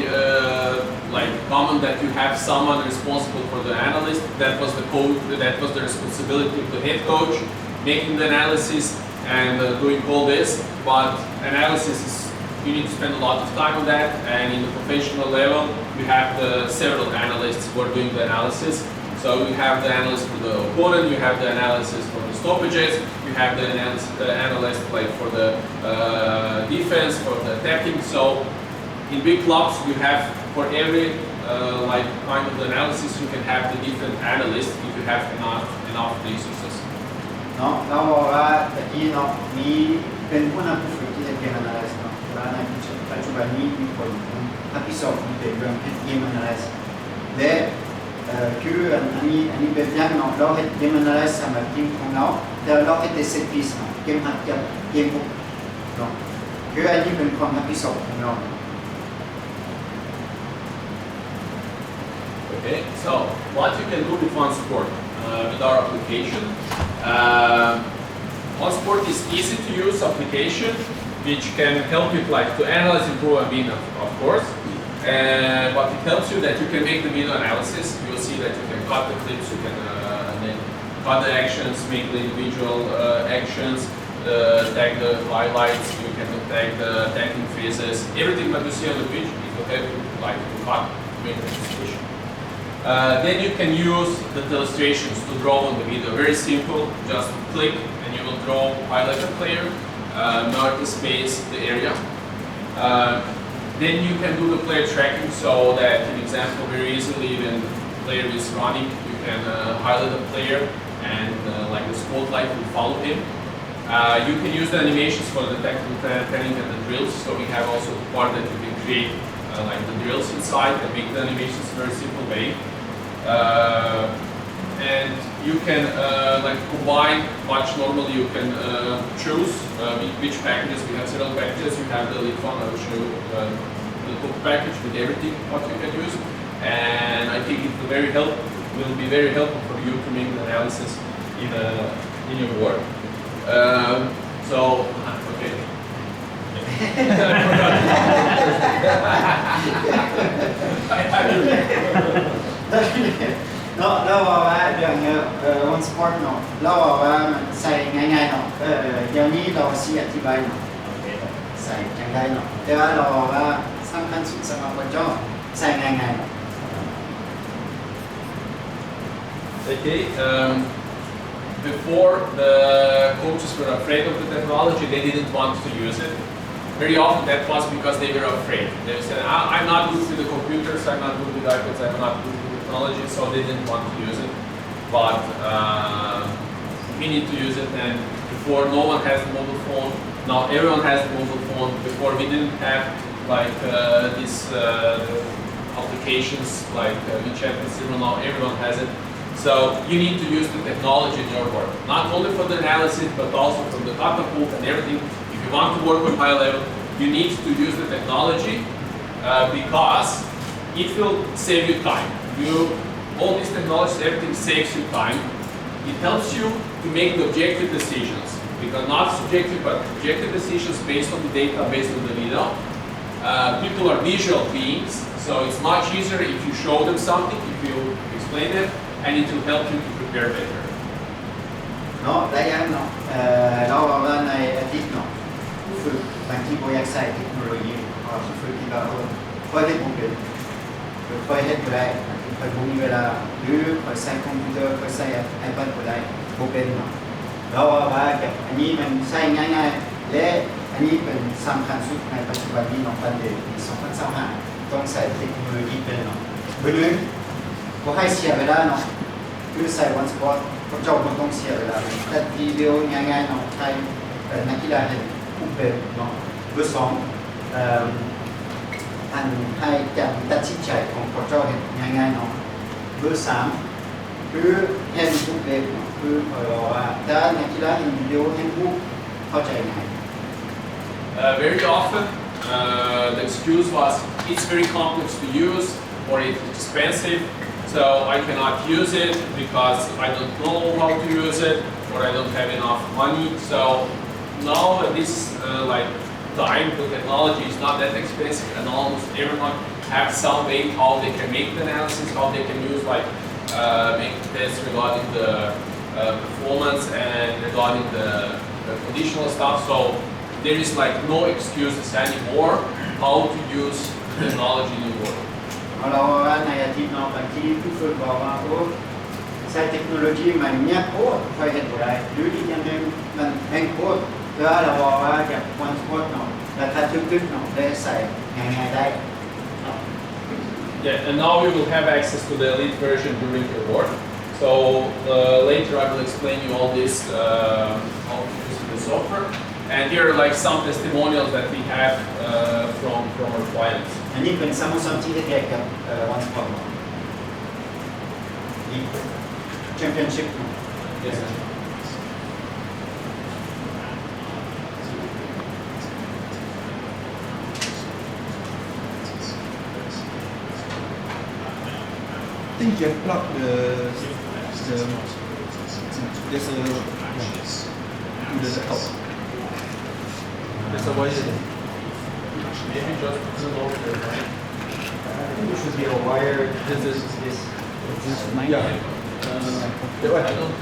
[SPEAKER 1] like common that you have someone responsible for the analyst. That was the coach. That was the responsibility of the head coach, making the analysis and doing all this. But analysis is you need to spend a lot of time on that, and in the professional level, you have the several analysts who are doing the analysis. So you have the analyst for the opponent, you have the analysis for the stoppages, you have the analyst like for the defense, for the attacking. So in big clubs, you have for every like kind of the analysis, you can have the different analysts if you have enough resources.
[SPEAKER 2] เนาะเราบอกว่าตะกี้เนาะมีเป็นผู้นำผู้ฝึกที่จะเกม analyze เนาะว่าในปัจจุบันนี้มีคนทำพิสูจน์เป็นเรื่องเกม analyze และคืออันนี้เป็นอย่างเนาะเราเห็นเกม analyze สำหรับทีมของเราแต่เราเห็นแต่ set piece เนาะเกมหัดกับเกมบุกเนาะคืออันนี้เป็นความทำพิสูจน์ของเรา
[SPEAKER 1] Okay, so what you can do with OneSport with our application. OneSport is easy to use application which can help you like to analyze, improve, and win, of course. But it helps you that you can make the video analysis. You will see that you can cut the clips, you can then cut the actions, make the individual actions, tag the highlights, you can tag the tagging phases. Everything that you see on the pitch, it will help you like to cut, to make the illustration. Then you can use the illustrations to draw on the video. Very simple, just click and you will draw, highlight the player, mark the space, the area. Then you can do the player tracking so that, in example, very easily when the player is running, you can highlight the player and like the spotlight will follow him. You can use the animations for the technical training and the drills. So we have also the part that you can create like the drills inside and make the animations very simple way. And you can like combine much normally you can choose which packages. We have several packages. You have the lead one, I will show you the book package with everything what you can use. And I think it will be very helpful for you to make the analysis in your work. So okay.
[SPEAKER 2] nóบอกว่าเรื่องวันสปอร์ตเนาะเราบอกว่ามันใส่ง่ายๆเนาะเดี๋ยวนี้เราเสียอธิบายเนาะใส่จังได้เนาะแต่ว่าเราบอกว่าสำคัญสุดสำหรับคนจ้อใส่ง่ายๆเนาะ
[SPEAKER 1] Okay. Before the coaches were afraid of the technology, they didn't want to use it. Very often that was because they were afraid. They said, I'm not good with the computers, I'm not good with iPads, I'm not good with technology, so they didn't want to use it. But we need to use it, and before no one has the mobile phone, now everyone has the mobile phone. Before we didn't have like these applications like WeChat and Signal, now everyone has it. So you need to use the technology in your work, not only for the analysis, but also from the catapult and everything. If you want to work on high level, you need to use the technology because it will save you time. All these technologies, everything saves you time. It helps you to make the objective decisions, because not subjective, but objective decisions based on the data, based on the video. People are visual beings, so it's much easier if you show them something, if you explain it, and it will help you to prepare better.
[SPEAKER 2] เนาะได้ยังเนาะเราบอกว่าในอาทิตย์เนาะผู้ฝึกบางทีบ่อยากใช้เทคโนโลยีเพราะผู้ฝึกที่เราค่อยเฮ็ดบ่เป็นหรือค่อยเฮ็ดบ่ได้ค่อยบ่มีเวลาหรือค่อยใช้คอมพิวเตอร์ค่อยใช้ iPad บ่ได้บ่เป็นเนาะเราว่าแบบอันนี้มันใช้ง่ายๆและอันนี้เป็นสำคัญสุดในปัจจุบันนี้เนาะปัจจุบันปี2025ต้องใช้เทคโนโลยีเป็นเนาะบ่ลืมบ่ให้เสียเวลาเนาะคือใส่วันสปอร์ตพวกเจ้าบ่ต้องเสียเวลาแต่วิดีโอง่ายๆเนาะใช้นักกีฬาเห็นผู้เป็นเนาะเบอร์2อันให้การตัดสินใจของพวกเจ้าเห็นง่ายๆเนาะเบอร์3คือเห็นผู้เป็นเนาะคือว่าถ้านักกีฬาเห็นวิดีโอเห็นผู้เข้าใจง่าย
[SPEAKER 1] Very often the excuse was it's very complex to use or it's expensive. So I cannot use it because I don't know how to use it or I don't have enough money. So now at this like time, the technology is not that expensive, and almost everyone has some way how they can make the analysis, how they can use like make tests regarding the performance and regarding the conditional stuff. So there is like no excuses anymore how to use technology in the work.
[SPEAKER 2] เราในอาทิตย์นอกบางทีผู้ฝึกบอกว่าโอ้ใช้เทคโนโลยีมันเนี่ยโคตรค่อยเห็นบ่ได้หรืออีกอย่างหนึงมันแพงโคตรแล้วเราบอกว่าอยากวันสปอร์ตเนาะราคาทึกๆเนาะได้ใส่ง่ายๆได้
[SPEAKER 1] Yeah, and now we will have access to the elite version during your work. So later I will explain you all this, how to use the software. And here are like some testimonials that we have from our clients.
[SPEAKER 2] อันนี้เป็นสโมสรที่เรียกกับวันสปอร์ตลีกแชมเปี้ยนชิพ
[SPEAKER 1] Yes.
[SPEAKER 6] I think you have plugged there's a top.
[SPEAKER 1] There's a way. Maybe just put it over there, right?
[SPEAKER 2] It should be a wire.
[SPEAKER 1] This is
[SPEAKER 2] This.
[SPEAKER 3] Máy
[SPEAKER 6] Yeah.
[SPEAKER 1] I don't.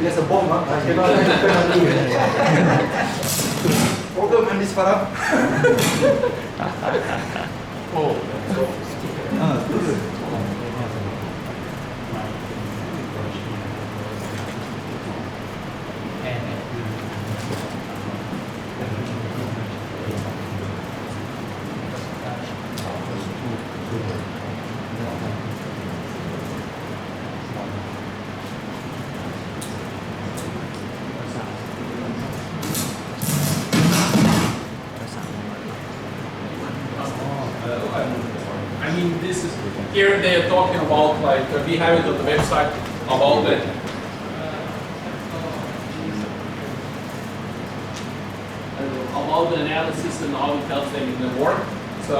[SPEAKER 6] There's a bomb, huh? I cannot leave. Problem and this para.
[SPEAKER 1] Oh. I mean, this is here they are talking about like we have it on the website about that. About the analysis and how it helps them in the work. So,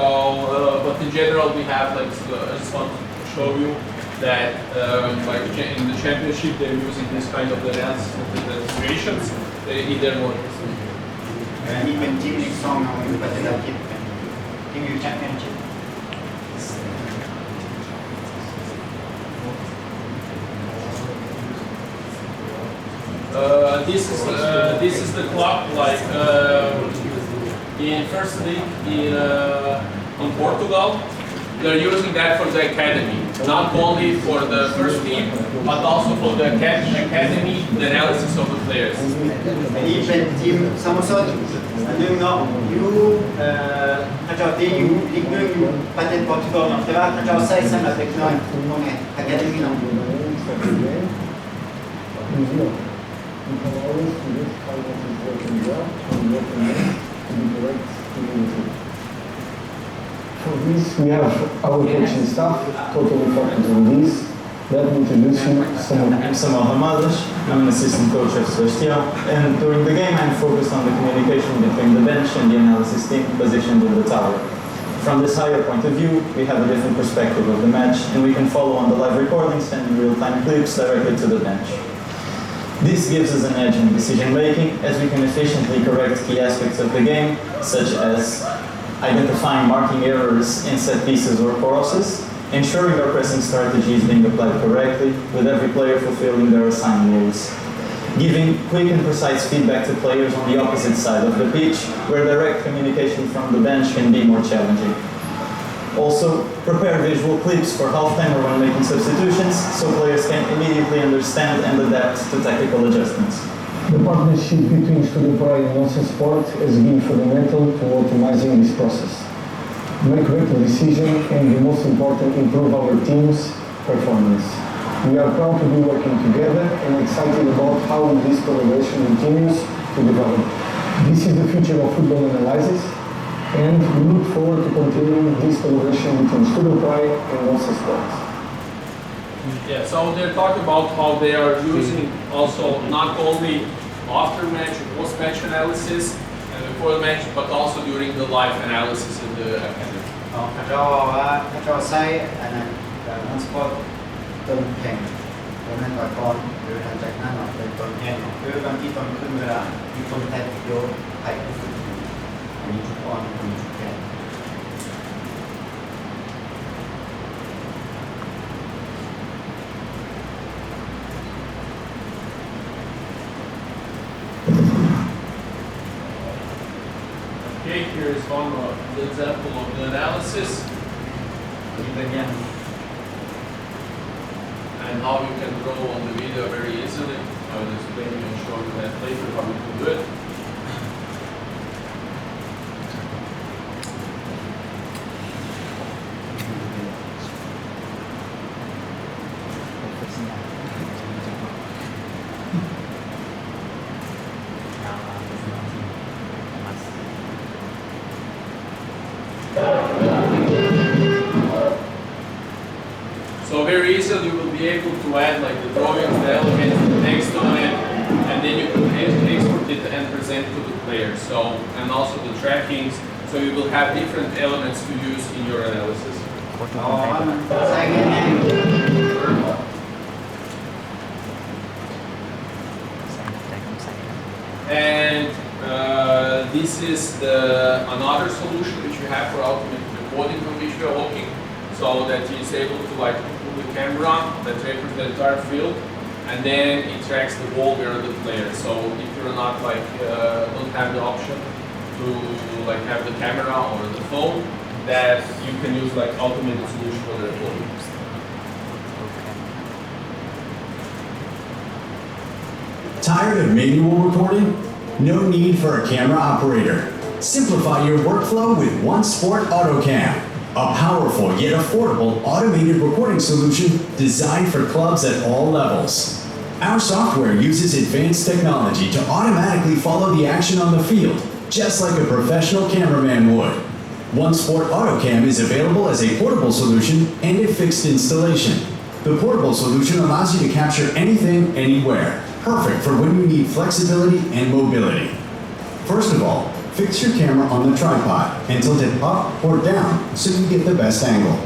[SPEAKER 1] but in general, we have like I just want to show you that like in the championship they're using this kind of analysis of the situations in their work.
[SPEAKER 2] อันนี้เป็นทีมลีก2เนาะอยู่ประเทศอังกฤษทีมอยู่แชมเปี้ยนชิพ
[SPEAKER 1] This is the club like in first league in Portugal. They're using that for the academy, not only for the first team, but also for the academy, the analysis of the players.
[SPEAKER 2] อันนี้เป็นทีมสโมสรอันหนึงเนาะอยู่เขาเจ้าตีอยู่ลีก1อยู่ประเทศโปรตุเกสเนาะแต่ว่าเขาเจ้าใช้สำหรับเด็กน้อยพวกนี้อะคาเดมี่เนาะ
[SPEAKER 7] You can always predict how much is working well and working well to be correct community. For this, we have our coaching staff totally focused on this. Let me introduce you
[SPEAKER 8] Some of them others. I'm an assistant coach of Celestial, and during the game I'm focused on the communication between the bench and the analysis team positioned in the tower. From this higher point of view, we have a different perspective of the match, and we can follow on the live recordings and real-time clips directly to the bench. This gives us an edge in decision making, as we can efficiently correct key aspects of the game, such as identifying marking errors in set pieces or crosses, ensuring our pressing strategy is being applied correctly, with every player fulfilling their assigned roles. Giving quick and precise feedback to players on the opposite side of the pitch, where direct communication from the bench can be more challenging. Also, prepare visual clips for halftime or when making substitutions, so players can immediately understand and adapt to tactical adjustments.
[SPEAKER 7] The partnership between Studio Pro and Nelson Sport has been fundamental to optimizing this process. Make better decisions and, the most important, improve our team's performance. We are proud to be working together and excited about how this collaboration continues to develop. This is the future of football analysis, and we look forward to continuing this collaboration between Studio Pride and Nelson Sports.
[SPEAKER 1] Yeah, so they're talking about how they are using also not only after match, post match analysis and before the match, but also during the live analysis in the academy.
[SPEAKER 2] เขาเจ้าว่าเขาเจ้าใช้อันนั้นมันสปอร์ตต้นแข่งตอนนั้นก่อนหรือหลังจากนั้นเนาะเป็นต้นแข่งเนาะคือบางทีตอนขึ้นเวลามีคนแทนโยนไปผู้ฝึกอันนี้จุดอ่อนอันนี้จุดแข็ง
[SPEAKER 1] on the example of the analysis and how you can draw on the video very easily. I will explain you and show you that later how you can do it. So very easily you will be able to add like the drawings, the elements, the text on it, and then you can export it and present to the player. So, and also the trackings, so you will have different elements to use in your analysis. And this is another solution which you have for automated recording on which we are looking, so that it's able to like pull the camera that records the entire field, and then it tracks the ball where the player. So if you're not like don't have the option to like have the camera or the phone, that you can use like automated solution for the recording.
[SPEAKER 4] Tired of manual recording? No need for a camera operator. Simplify your workflow with OneSport AutoCam, a powerful yet affordable automated recording solution designed for clubs at all levels. Our software uses advanced technology to automatically follow the action on the field, just like a professional cameraman would. OneSport AutoCam is available as a portable solution and a fixed installation. The portable solution allows you to capture anything, anywhere, perfect for when you need flexibility and mobility. First of all, fix your camera on the tripod and tilt it up or down so you get the best angle.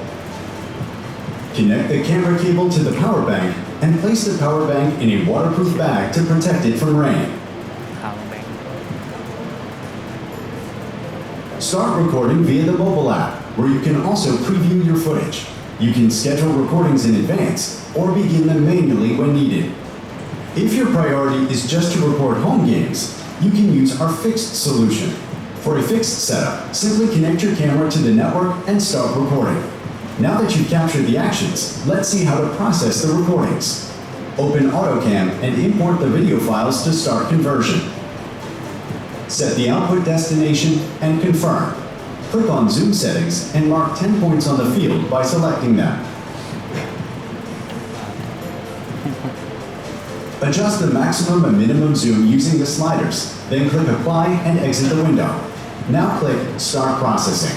[SPEAKER 4] Connect the camera cable to the power bank and place the power bank in a waterproof bag to protect it from rain. Start recording via the mobile app, where you can also preview your footage. You can schedule recordings in advance or begin them manually when needed. If your priority is just to record home games, you can use our fixed solution. For a fixed setup, simply connect your camera to the network and start recording. Now that you've captured the actions, let's see how to process the recordings. Open AutoCam and import the video files to start conversion. Set the output destination and confirm. Click on Zoom settings and mark 10 points on the field by selecting them. Adjust the maximum and minimum zoom using the sliders, then click Apply and exit the window. Now click Start Processing.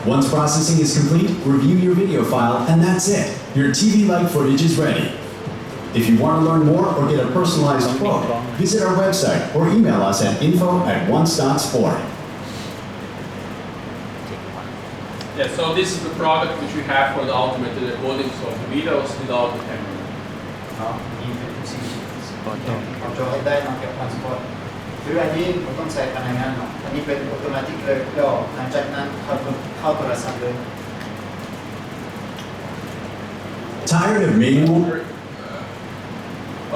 [SPEAKER 4] Once processing is complete, review your video file, and that's it. Your TV-like footage is ready. If you want to learn more or get a personalized quote, visit our website or email us at info@once.sport.
[SPEAKER 1] Yeah, so this is the product which we have for the automated recording of the videos without the camera.
[SPEAKER 2] เอาโจให้ได้นอกจากOneSportคืออันนี้ผมต้องใส่พนักงานเนาะอันนี้เป็นอัตโนมัติเลยแล้วหลังจากนั้นเข้าโทรศัพท์เลย
[SPEAKER 4] Tired of manual?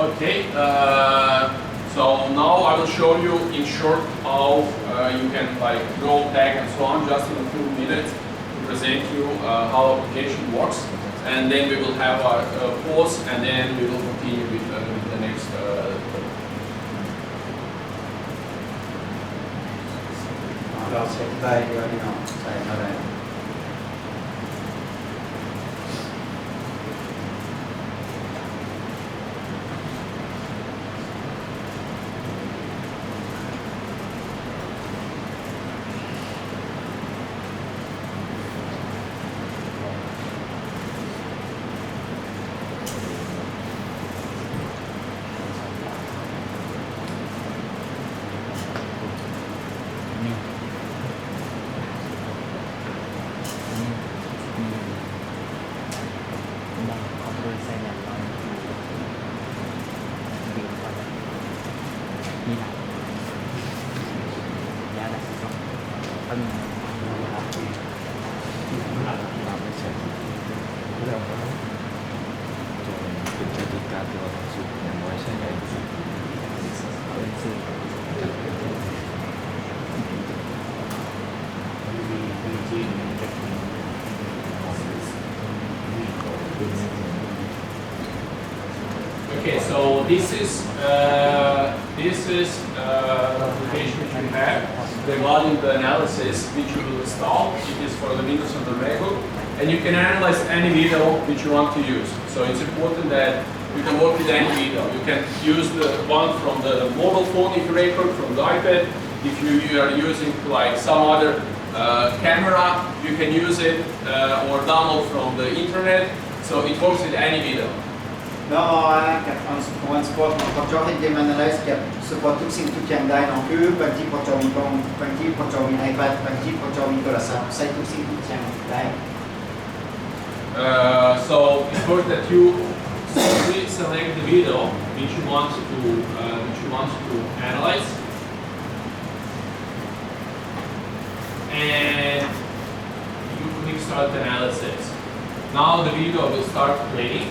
[SPEAKER 1] Okay, so now I will show you in short how you can like draw, tag, and so on, just in a few minutes to present you how application works, and then we will have a pause, and then we will continue with the next.
[SPEAKER 2] เราใช้ที่ใบเดียวนี่เนาะใส่อะไร
[SPEAKER 3] เ
[SPEAKER 1] So this is application which we have regarding the analysis which you will install. It is for the Windows and the MacBook, and you can analyze any video which you want to use. So it's important that you can work with any video. You can use the one from the mobile phone if you record, from the iPad. If you are using like some other camera, you can use it or download from the internet. So it works with any video.
[SPEAKER 2] แล้วกับon spot พอจอให้เกม analyze กับ support ทุกสิ่งทุกอย่างได้เนาะคือบางทีพอจอมีกล้องบางทีพอจอมี iPad บางทีพอจอมีโทรศัพท์ใส่ทุกสิ่งทุกอย่างได้
[SPEAKER 1] So it's worth that you simply select the video which you want to analyze, and you click start analysis. Now the video will start playing.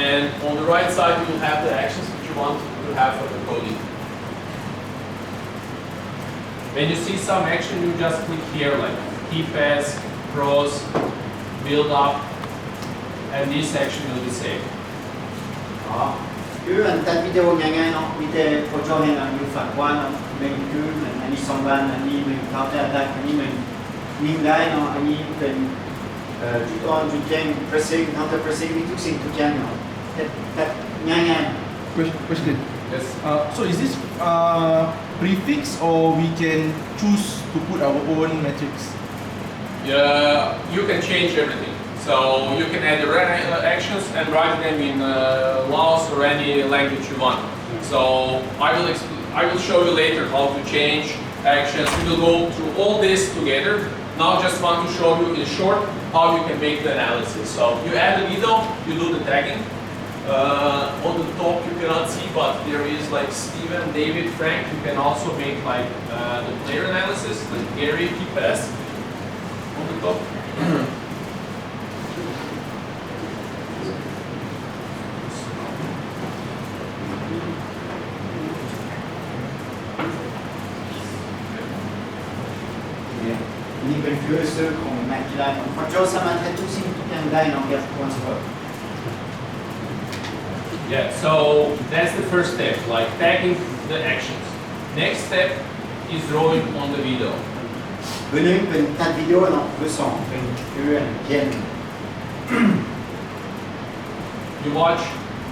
[SPEAKER 1] And on the right side, you will have the actions which you want to have for the coding. When you see some action, you just click here, like key pass, cross, build up, and this action will be saved.
[SPEAKER 2] อ๋อคืออันตัดวิดีโอง่ายๆเนาะมีแต่พอจอให้เราอยู่ฝั่งขวาเนาะมันคือเหมือนอันนี้2 วันอันนี้มันเข้าได้อันนี้มันนิ่งได้เนาะอันนี้เป็นจุดอ่อนจุดแข็ง pressing counter pressing มีทุกสิ่งทุกอย่างเนาะแต่ง่ายๆ
[SPEAKER 6] Question.
[SPEAKER 1] Yes.
[SPEAKER 6] So is this prefix or we can choose to put our own metrics?
[SPEAKER 1] Yeah, you can change everything. So you can add the actions and write them in Laos or any language you want. So I will show you later how to change actions. We will go through all this together. Now just want to show you in short how you can make the analysis. So you add the video, you do the tagging. On the top you cannot see, but there is like Steven, David, Frank. You can also make like the player analysis, the Gary key pass on the top.
[SPEAKER 2] นี่เป็นฟิวเจอร์ของแม็กกีฬาพอจอสามารถให้ทุกสิ่งทุกอย่างได้เนาะแบบวันสปอร์ต
[SPEAKER 1] Yeah, so that's the first step, like tagging the actions. Next step is drawing on the video.
[SPEAKER 2] เบอร์หนึ่งเป็นตัดวิดีโอเนาะเบอร์สองเป็นเขียน
[SPEAKER 1] You watch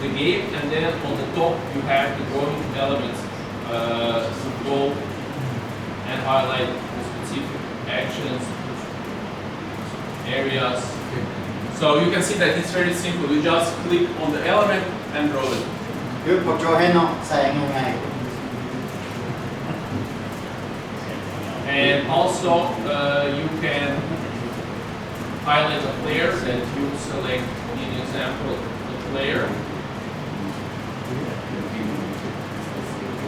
[SPEAKER 1] the game, and then on the top you have the drawing elements. Go and highlight the specific actions, areas. So you can see that it's very simple. You just click on the element and draw it.
[SPEAKER 2] คือพอจอให้เนาะใส่ง่าย
[SPEAKER 1] And also you can highlight a player that you select. In example, the player.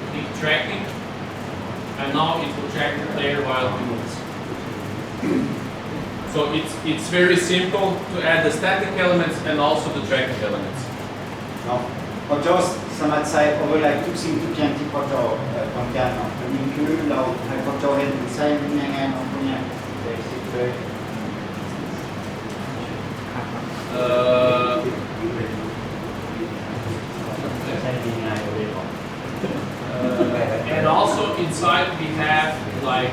[SPEAKER 1] Click tracking, and now it will track the player while he moves. So it's very simple to add the static elements and also the tracking elements.
[SPEAKER 2] ๆเนาะพอจอสามารถใส่โอเวอร์ไลน์ทุกสิ่งทุกอย่างที่พอจอต้องการเนาะอันนี้คือเราให้พอจอเห็นใส่ง่ายๆเนาะพวกเนี้ยเบสิกเลย
[SPEAKER 1] And also inside we have like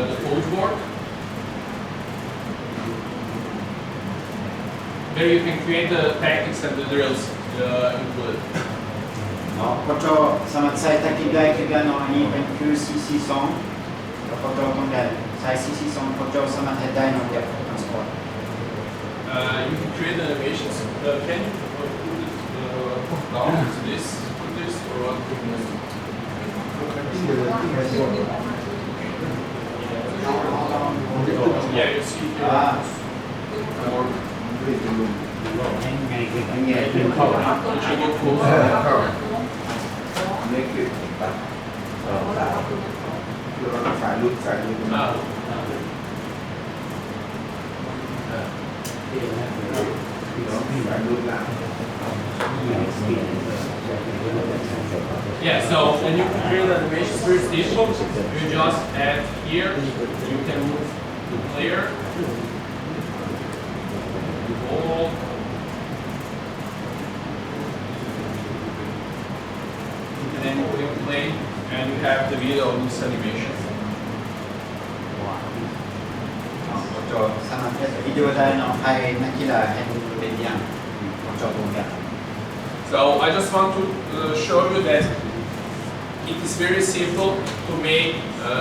[SPEAKER 1] the code board, where you can create the tactics and the drills included.
[SPEAKER 2] เนาะพอจอสามารถใส่แท็กติกได้คือการเนาะอันนี้เป็นคือ CC2 แล้วพอจอต้องการใส่ CC2 พอจอสามารถให้ได้เนาะแบบทรานสปอร์ต
[SPEAKER 1] You can create animations. Can you put it down to this, or what? Yeah, you see here. More. You should go closer.
[SPEAKER 9] Make it phải luôn phải luôn làm.
[SPEAKER 1] Yeah, so when you create an animation very simple, you just add here, you can move the player, the ball, have the video of this animation.
[SPEAKER 2] พอจอสามารถจะวิดีโอได้เนาะให้นักกีฬาให้ดูเป็นอย่างพอจอตรงนี้
[SPEAKER 1] So I just want to show you that it is very simple to make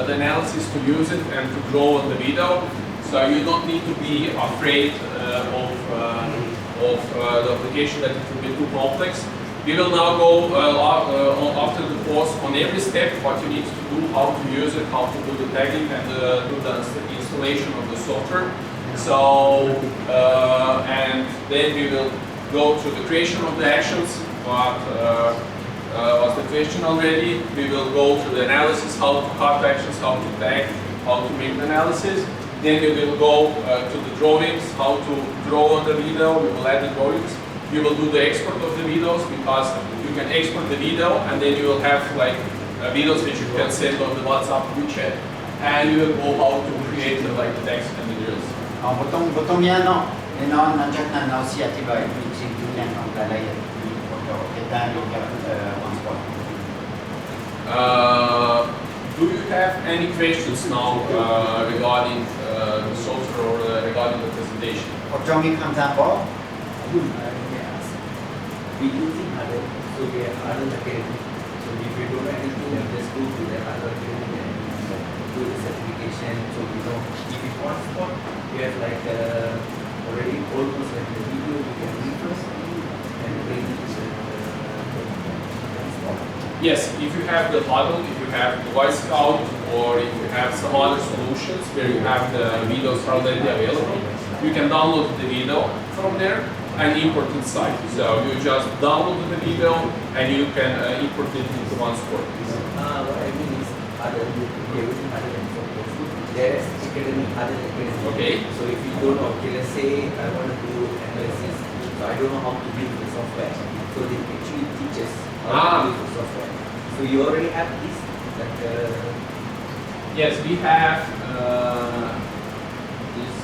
[SPEAKER 1] the analysis, to use it and to draw on the video. So you don't need to be afraid of the application that it will be too complex. We will now go after the course on every step what you need to do, how to use it, how to do the tagging and do the installation of the software. So and then we will go to the creation of the actions. What was the question already? We will go to the analysis, how to cut actions, how to tag, how to make the analysis. Then we will go to the drawings, how to draw on the video. We will add the drawings. We will do the export of the videos because you can export the video and then you will have like videos which you can send on the WhatsApp WeChat. And you will go how to create like the text and the videos.
[SPEAKER 2] บทตรงนี้เนาะแน่นอนหลังจากนั้นเราเสียอธิบายมีสิ่งที่แน่นอนรายละเอียดมีพอจอเห็นได้อยู่กับวันสปอร์ต
[SPEAKER 1] Do you have any questions now regarding the software or regarding the presentation?
[SPEAKER 2] พอจอมีคำถามบอก
[SPEAKER 5] We using other, so we have other academy. So if we don't know anything, we just go to the other academy and do the certification. So we know if it's one spot, we have like already almost like the video we can read first and the training is one spot.
[SPEAKER 1] Yes, if you have the model, if you have the voice scout, or if you have some other solutions where you have the videos already available, you can download the video from there and import inside. So you just download the video and you can import it into one spot.
[SPEAKER 5] What I mean is other, we are using other than software. There is academy, other than academy.
[SPEAKER 1] Okay.
[SPEAKER 5] So if you don't know, okay, let's say I want to do analysis, so I don't know how to build the software. So they actually teach us how to build the software. So you already have this, like
[SPEAKER 1] Yes, we have this.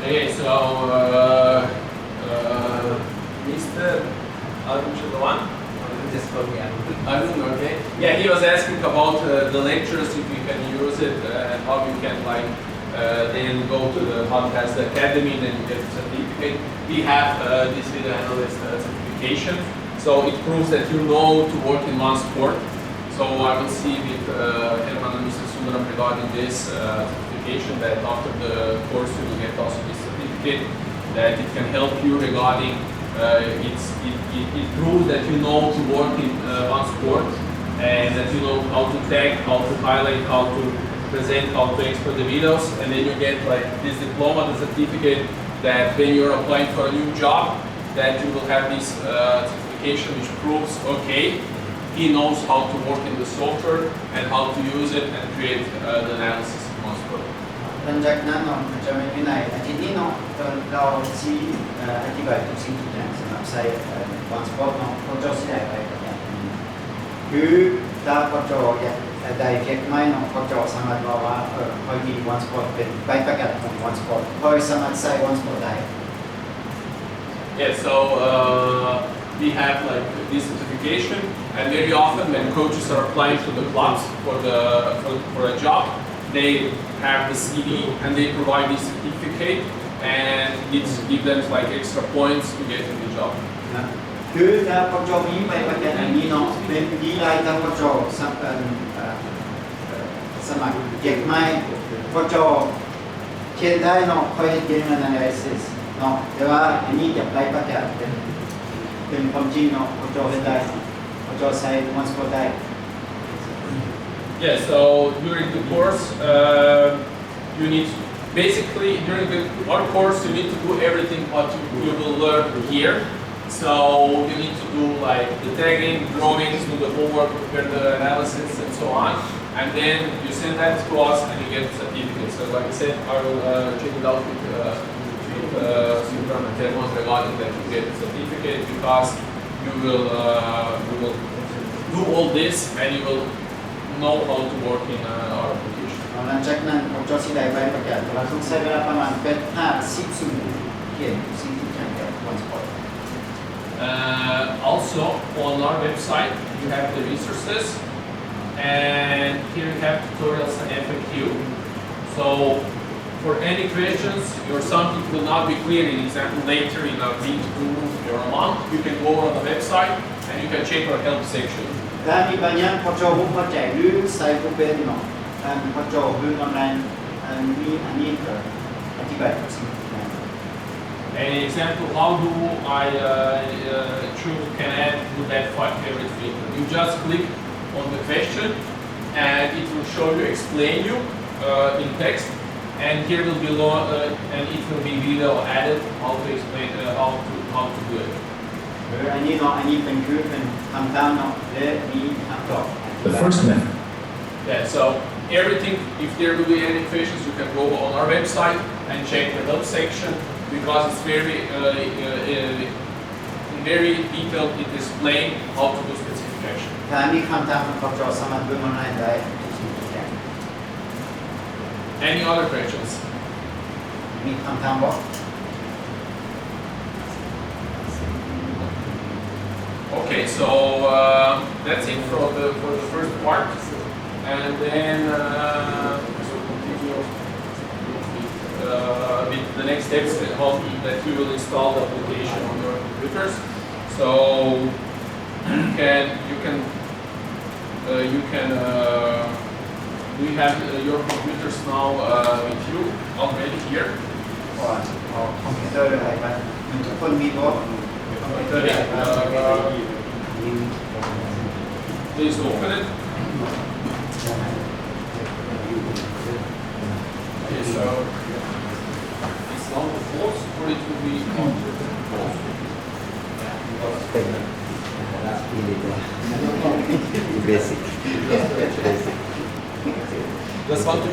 [SPEAKER 1] Okay, so Mr. Arun,
[SPEAKER 5] just for me,
[SPEAKER 1] Arun, okay. Yeah, he was asking about the lectures, if you can use it and how you can like then go to the podcast academy, then you get a certificate. We have this video analyst certification, so it proves that you know to work in one sport. So I will see with Herman and Mr. Sundaram regarding this certification, that after the course you will get also this certificate, that it can help you regarding it proves that you know to work in one sport and that you know how to tag, how to highlight, how to present, how to export the videos, and then you get like this diploma, the certificate that when you're applying for a new job, that you will have this certification which proves, okay, he knows how to work in the software and how to use it and create the analysis in one sport.
[SPEAKER 2] หลังจากนั้นเนาะจะมีวินัยอาทิตย์นี้เนาะเราชี้อธิบายทุกสิ่งทุกอย่างสำหรับใช้วันสปอร์ตเนาะพอจอสิได้ไปกับอย่างนี้คือถ้าพอจออยากได้เก็บไม่เนาะพอจอสามารถบอกว่าพอมีวันสปอร์ตเป็นใบประกาศของวันสปอร์ตพอสามารถใช้วันสปอร์ตได้
[SPEAKER 1] Yeah, so we have like this certification, and very often when coaches are applying to the clubs for a job, they have the CV and they provide this certificate, and it gives them like extra points to get in the job.
[SPEAKER 2] คือถ้าพอจอมีใบประกาศอย่างนี้เนาะเป็นดีไลน์ถ้าพอจอสมัครเก็บไม่พอจอเขียนได้เนาะคอยเขียนมันanalysisเนาะแต่ว่าอันนี้จะใบประกาศเป็นความจริงเนาะพอจอเป็นได้พอจอใช้วันสปอร์ตได้
[SPEAKER 1] Yeah, so during the course, you need basically during our course you need to do everything what you will learn here. So you need to do like the tagging, drawings, do the homework, prepare the analysis, and so on. And then you send that to us, and you get the certificate. So like I said, I will check it out with requirement regarding that you get a certificate, because you will do all this and you will know how to work in our application.
[SPEAKER 2] หลังจากนั้นผมจะสิได้ใบประกาศเราต้องใช้เวลาประมาณเป็น5-10ชั่วโมงเขียนสิ่งที่แข่งกับวันสปอร์ต
[SPEAKER 1] Also, on our website, you have the resources, and here you have tutorials and FAQ. So, for any questions or something will not be clear, in example, later in a week, 2 or a month, you can go on the website and you can check our help section.
[SPEAKER 2] ถ้ามีบางอย่างพอโจผมเข้าใจหรือใส่ผู้เป็นเนาะพอโจหรือออนไลน์มีอันนี้ก็อธิบายกับสิ่งที่
[SPEAKER 1] An example, how do I can add to that favorite filter? You just click on the question and it will show you, explain you in text, and here will be and it will be video added how to explain how to do it.
[SPEAKER 2] อันนี้เนาะอันนี้เป็นคือเป็นคำตามเนาะและมีคำตอบ
[SPEAKER 8] The first method.
[SPEAKER 1] Yeah, so everything, if there will be any questions, you can go on our website and check the help section, because it's very detailed. It explains how to do specification.
[SPEAKER 2] ถ้ามีคำถามพอโจสามารถดูออนไลน์ได้ทุกสิ่งทุกอย่าง
[SPEAKER 1] Any other questions?
[SPEAKER 2] มีคำถามบอก
[SPEAKER 1] Okay, so that's it for the first part, and then we'll continue with the next steps that we will install the application on your computers. So we have your computers now with you already here.
[SPEAKER 2] ก่อนเอาคอมพิวเตอร์อะไรบ้างมันทุกคนมีตัวคอมพิวเตอร์อะไรบ้าง
[SPEAKER 1] Please open it. Okay, so it's now the false, or it will be false.
[SPEAKER 5] Basic.
[SPEAKER 1] Just want to